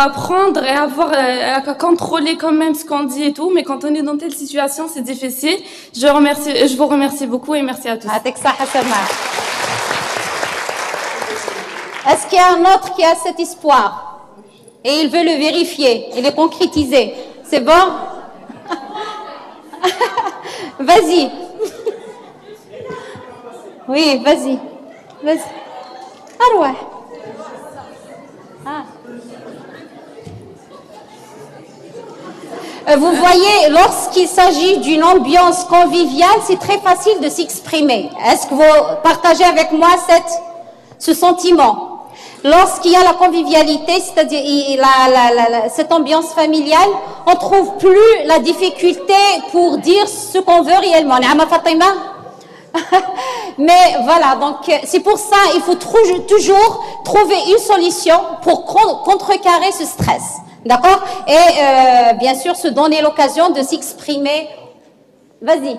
apprendre et à contrôler quand même ce qu'on dit et tout, mais quand on est dans telle situation, c'est difficile. Je vous remercie beaucoup et merci à tous. Est-ce qu'il y a un autre qui a cet espoir et il veut le vérifier et le concrétiser? C'est bon? Vas-y. Oui, vas-y. Vas-y. Arwah. Ah. Vous voyez, lorsqu'il s'agit d'une ambiance conviviale, c'est très facile de s'exprimer. Est-ce que vous partagez avec moi ce sentiment? Lorsqu'il y a la convivialité, c'est-à-dire cette ambiance familiale, on trouve plus la difficulté pour dire ce qu'on veut réellement. Mais voilà, donc c'est pour ça il faut toujours trouver une solution pour contrecarrer ce stress. D'accord? Et bien sûr, se donner l'occasion de s'exprimer. Vas-y.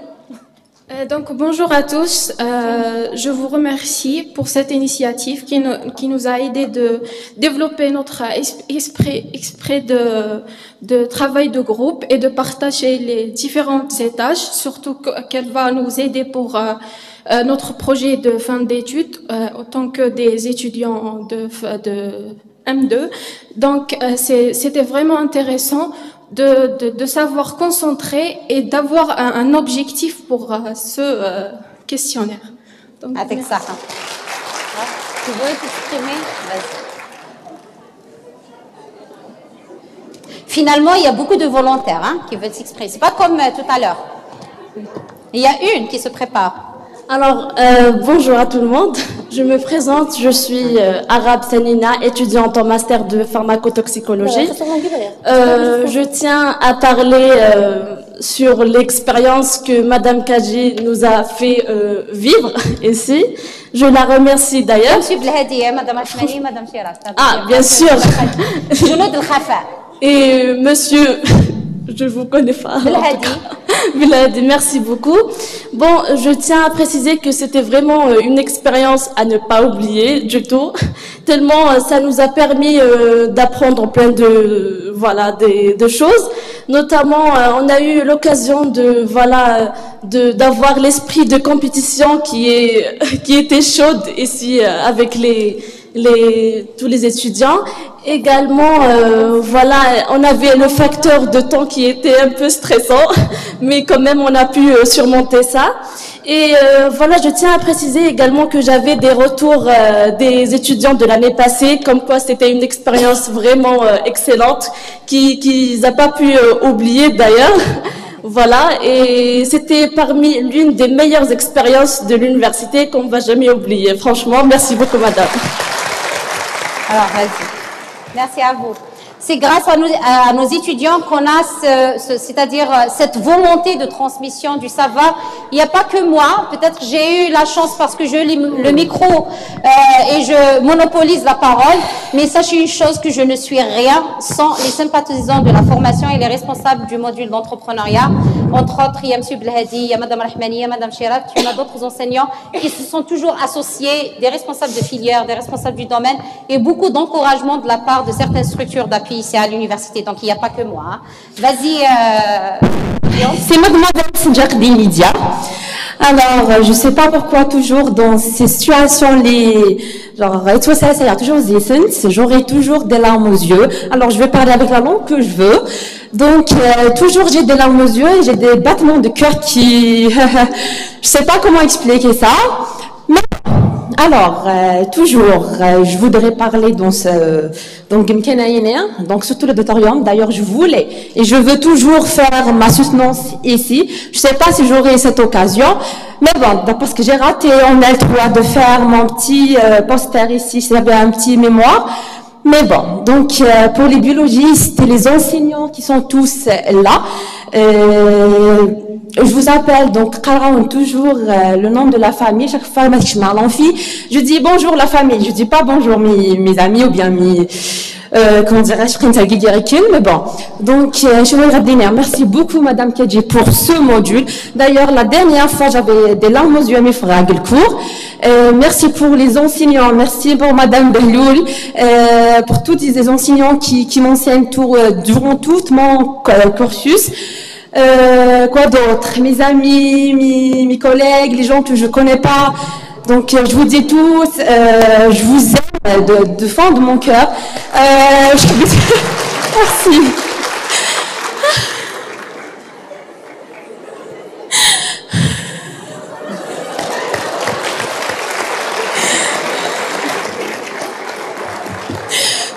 Donc, bonjour à tous. Je vous remercie pour cette initiative qui nous a aidé de développer notre esprit de travail de groupe et de partager les différentes tâches, surtout qu'elle va nous aider pour notre projet de fin d'études en tant que des étudiants de M2. Donc, c'était vraiment intéressant de savoir concentrer et d'avoir un objectif pour ce questionnaire. Donc, avec ça. Tu veux t'exprimer? Vas-y. Finalement, il y a beaucoup de volontaires qui veulent s'exprimer. C'est pas comme tout à l'heure. Il y a une qui se prépare. Alors, bonjour à tout le monde. Je me présente, je suis Arabe Sanina, étudiante en master de pharmacotoxicologie. Je tiens à parler sur l'expérience que Madame Kadji nous a fait vivre ici. Je la remercie d'ailleurs. Ah, bien sûr. Et monsieur, je vous connais pas. Bilhadi, merci beaucoup. Bon, je tiens à préciser que c'était vraiment une expérience à ne pas oublier du tout, tellement ça nous a permis d'apprendre plein de choses. Notamment, on a eu l'occasion d'avoir l'esprit de compétition qui était chaude ici avec tous les étudiants. Également, on avait le facteur de temps qui était un peu stressant, mais quand même on a pu surmonter ça. Et je tiens à préciser également que j'avais des retours des étudiants de l'année passée, comme quoi c'était une expérience vraiment excellente, qu'ils n'ont pas pu oublier d'ailleurs. Voilà, et c'était parmi l'une des meilleures expériences de l'université qu'on ne va jamais oublier. Franchement, merci beaucoup, madame. Alors, vas-y. Merci à vous. C'est grâce à nos étudiants qu'on a c'est-à-dire cette volonté de transmission du savoir. Il n'y a pas que moi. Peut-être j'ai eu la chance parce que j'ai le micro et je monopolise la parole. Mais sachez une chose, que je ne suis rien sans les sympathisants de la formation et les responsables du module d'entrepreneuriat. Entre autres, il y a M. Blahadi, il y a Mme Rahmani, il y a Mme Chirat, il y en a d'autres enseignants qui se sont toujours associés, des responsables de filière, des responsables du domaine et beaucoup d'encouragement de la part de certaines structures d'appui. filles ici à l'université, donc il n'y a pas que moi. Hein. Vas-y, c'est mademoiselle Sinjakdi Lydia. Alors, je ne sais pas pourquoi toujours dans ces situations, j'aurai toujours des larmes aux yeux. Alors, je vais parler avec la langue que je veux. Donc, toujours j'ai des larmes aux yeux et j'ai des battements de cœur qui... je ne sais pas comment expliquer ça. Mais, alors, toujours, je voudrais parler donc surtout l'auditorium. D'ailleurs, je voulais et je veux toujours faire ma soutenance ici. Je ne sais pas si j'aurai cette occasion, mais bon, parce que j'ai raté en L3 de faire mon petit poster ici, j'avais un petit mémoire. Mais bon, donc pour les biologistes et les enseignants qui sont tous là, je vous appelle donc toujours le nom de la famille. Chaque fois que je parle en fille, je dis bonjour la famille. Je dis pas bonjour mes amis ou bien mes comment dirais-je, mais bon. Donc, merci beaucoup, Madame Kedji, pour ce module. D'ailleurs, la dernière fois, j'avais des larmes aux yeux à mes frères le cours. Merci pour les enseignants, merci pour Madame Belloul, pour tous les enseignants qui m'enseignent durant tout mon cursus. Quoi d'autre? Mes amis, mes collègues, les gens que je connais pas. Donc, je vous dis tous, je vous aime de fond de mon cœur. Merci.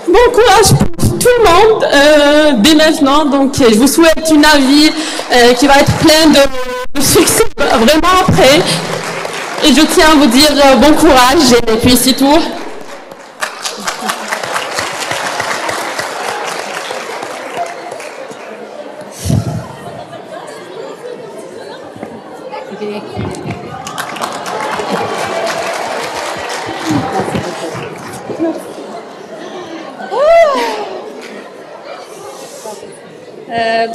Bon courage pour tout le monde dès maintenant. Donc, je vous souhaite une vie qui va être pleine de succès vraiment après. Et je tiens à vous dire bon courage et puis c'est tout.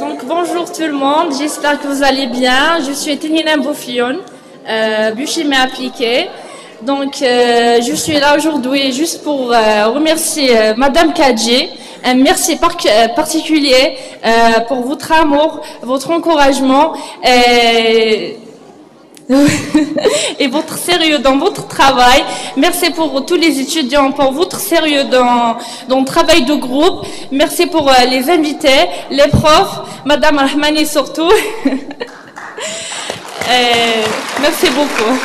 Donc bonjour tout le monde, j'espère que vous allez bien. Je suis Tenina Bouflion, biochimie appliquée. Donc je suis là aujourd'hui juste pour remercier Madame Kadji. Un merci particulier pour votre amour, votre encouragement et votre sérieux dans votre travail. Merci pour tous les étudiants, pour votre sérieux dans le travail de groupe. Merci pour les invités, les profs, Madame Rahmani surtout. Merci beaucoup.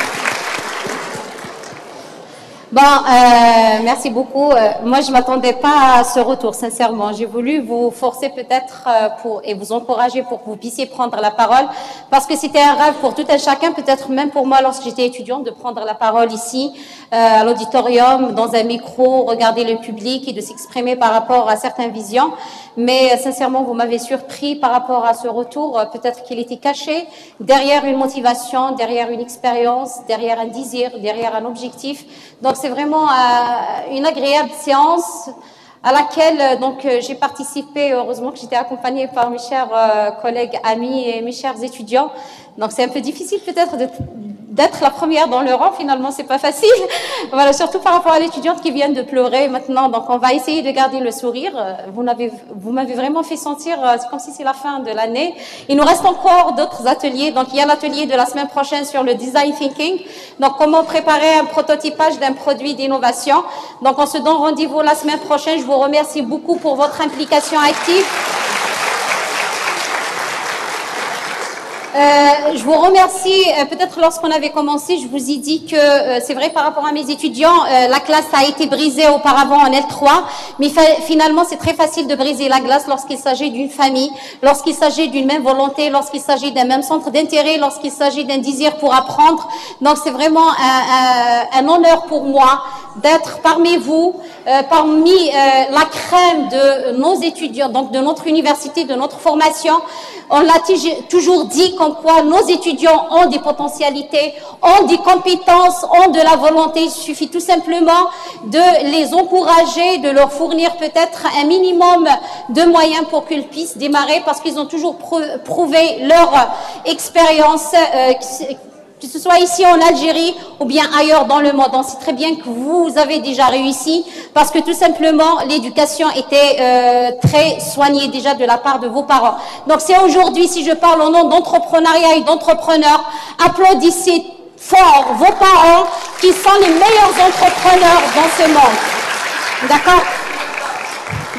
Bon, merci beaucoup. Moi, je m'attendais pas à ce retour, sincèrement. J'ai voulu vous forcer peut-être et vous encourager pour que vous puissiez prendre la parole, parce que c'était un rêve pour tout un chacun, peut-être même pour moi lorsque j'étais étudiante, de prendre la parole ici, à l'auditorium, dans un micro, regarder le public et de s'exprimer par rapport à certaines visions. Mais sincèrement, vous m'avez surpris par rapport à ce retour. Peut-être qu'il était caché derrière une motivation, derrière une expérience, derrière un désir, derrière un objectif. Donc c'est vraiment une agréable séance à laquelle j'ai participé. Heureusement que j'étais accompagnée par mes chers collègues, amis et mes chers étudiants. Donc c'est un peu difficile peut-être d'être la première dans le rang. Finalement, c'est pas facile. Voilà, surtout par rapport à l'étudiante qui vient de pleurer maintenant. Donc on va essayer de garder le sourire. Vous m'avez vraiment fait sentir comme si c'est la fin de l'année. Il nous reste encore d'autres ateliers. Donc il y a l'atelier de la semaine prochaine sur le design thinking. Donc comment préparer un prototypage d'un produit d'innovation. Donc on se donne rendez-vous la semaine prochaine. Je vous remercie beaucoup pour votre implication active. Je vous remercie. Peut-être lorsqu'on avait commencé, je vous ai dit que c'est vrai par rapport à mes étudiants, la classe a été brisée auparavant en L3, mais finalement c'est très facile de briser la glace lorsqu'il s'agit d'une famille, lorsqu'il s'agit d'une même volonté, lorsqu'il s'agit d'un même centre d'intérêt, lorsqu'il s'agit d'un désir pour apprendre. Donc c'est vraiment un honneur pour moi d'être parmi vous, parmi la crème de nos étudiants, donc de notre université, de notre formation. On l'a toujours dit comme quoi nos étudiants ont des potentialités, ont des compétences, ont de la volonté. Il suffit tout simplement de les encourager, de leur fournir peut-être un minimum de moyens pour qu'ils puissent démarrer, parce qu'ils ont toujours prouvé leur expérience Que ce soit ici en Algérie ou bien ailleurs dans le monde. On sait très bien que vous avez déjà réussi parce que tout simplement l'éducation était très soignée déjà de la part de vos parents. Donc c'est aujourd'hui, si je parle au nom d'entrepreneuriat et d'entrepreneurs, applaudissez fort vos parents qui sont les meilleurs entrepreneurs dans ce monde. D'accord?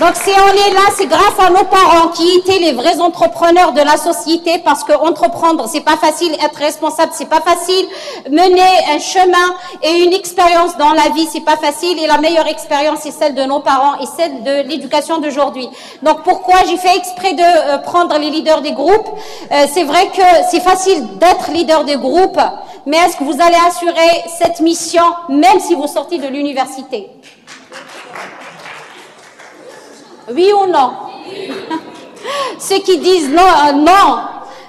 Donc si on est là, c'est grâce à nos parents qui étaient les vrais entrepreneurs de la société, parce que entreprendre, c'est pas facile, être responsable, c'est pas facile, mener un chemin et une expérience dans la vie, c'est pas facile, et la meilleure expérience, c'est celle de nos parents et celle de l'éducation d'aujourd'hui. Donc pourquoi j'ai fait exprès de prendre les leaders des groupes? C'est vrai que c'est facile d'être leader des groupes, mais est-ce que vous allez assurer cette mission même si vous sortez de l'université? Oui ou non? Ceux qui disent non, non.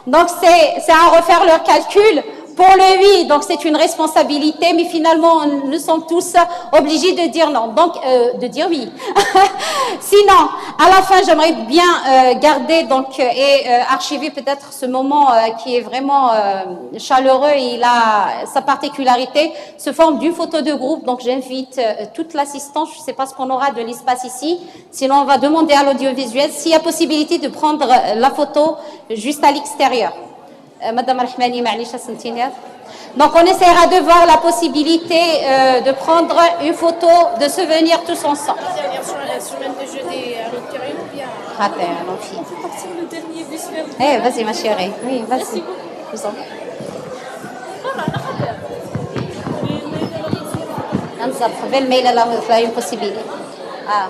Donc c'est à refaire leur calcul. Pour le oui, donc c'est une responsabilité, mais finalement nous sommes tous obligés de dire non, donc de dire oui. Sinon, à la fin, j'aimerais bien garder donc et archiver peut-être ce moment qui est vraiment chaleureux et il a sa particularité, se forme d'une photo de groupe. Donc j'invite toute l'assistance, je ne sais pas ce qu'on aura de l'espace ici, sinon on va demander à l'audiovisuel s'il y a possibilité de prendre la photo juste à l'extérieur. Madame Rahmani, donc on essaiera de voir la possibilité de prendre une photo de souvenir tous ensemble. Eh, vas-y ma chérie, oui, vas-y. انصف بالميل له فهي possibilité. Ah.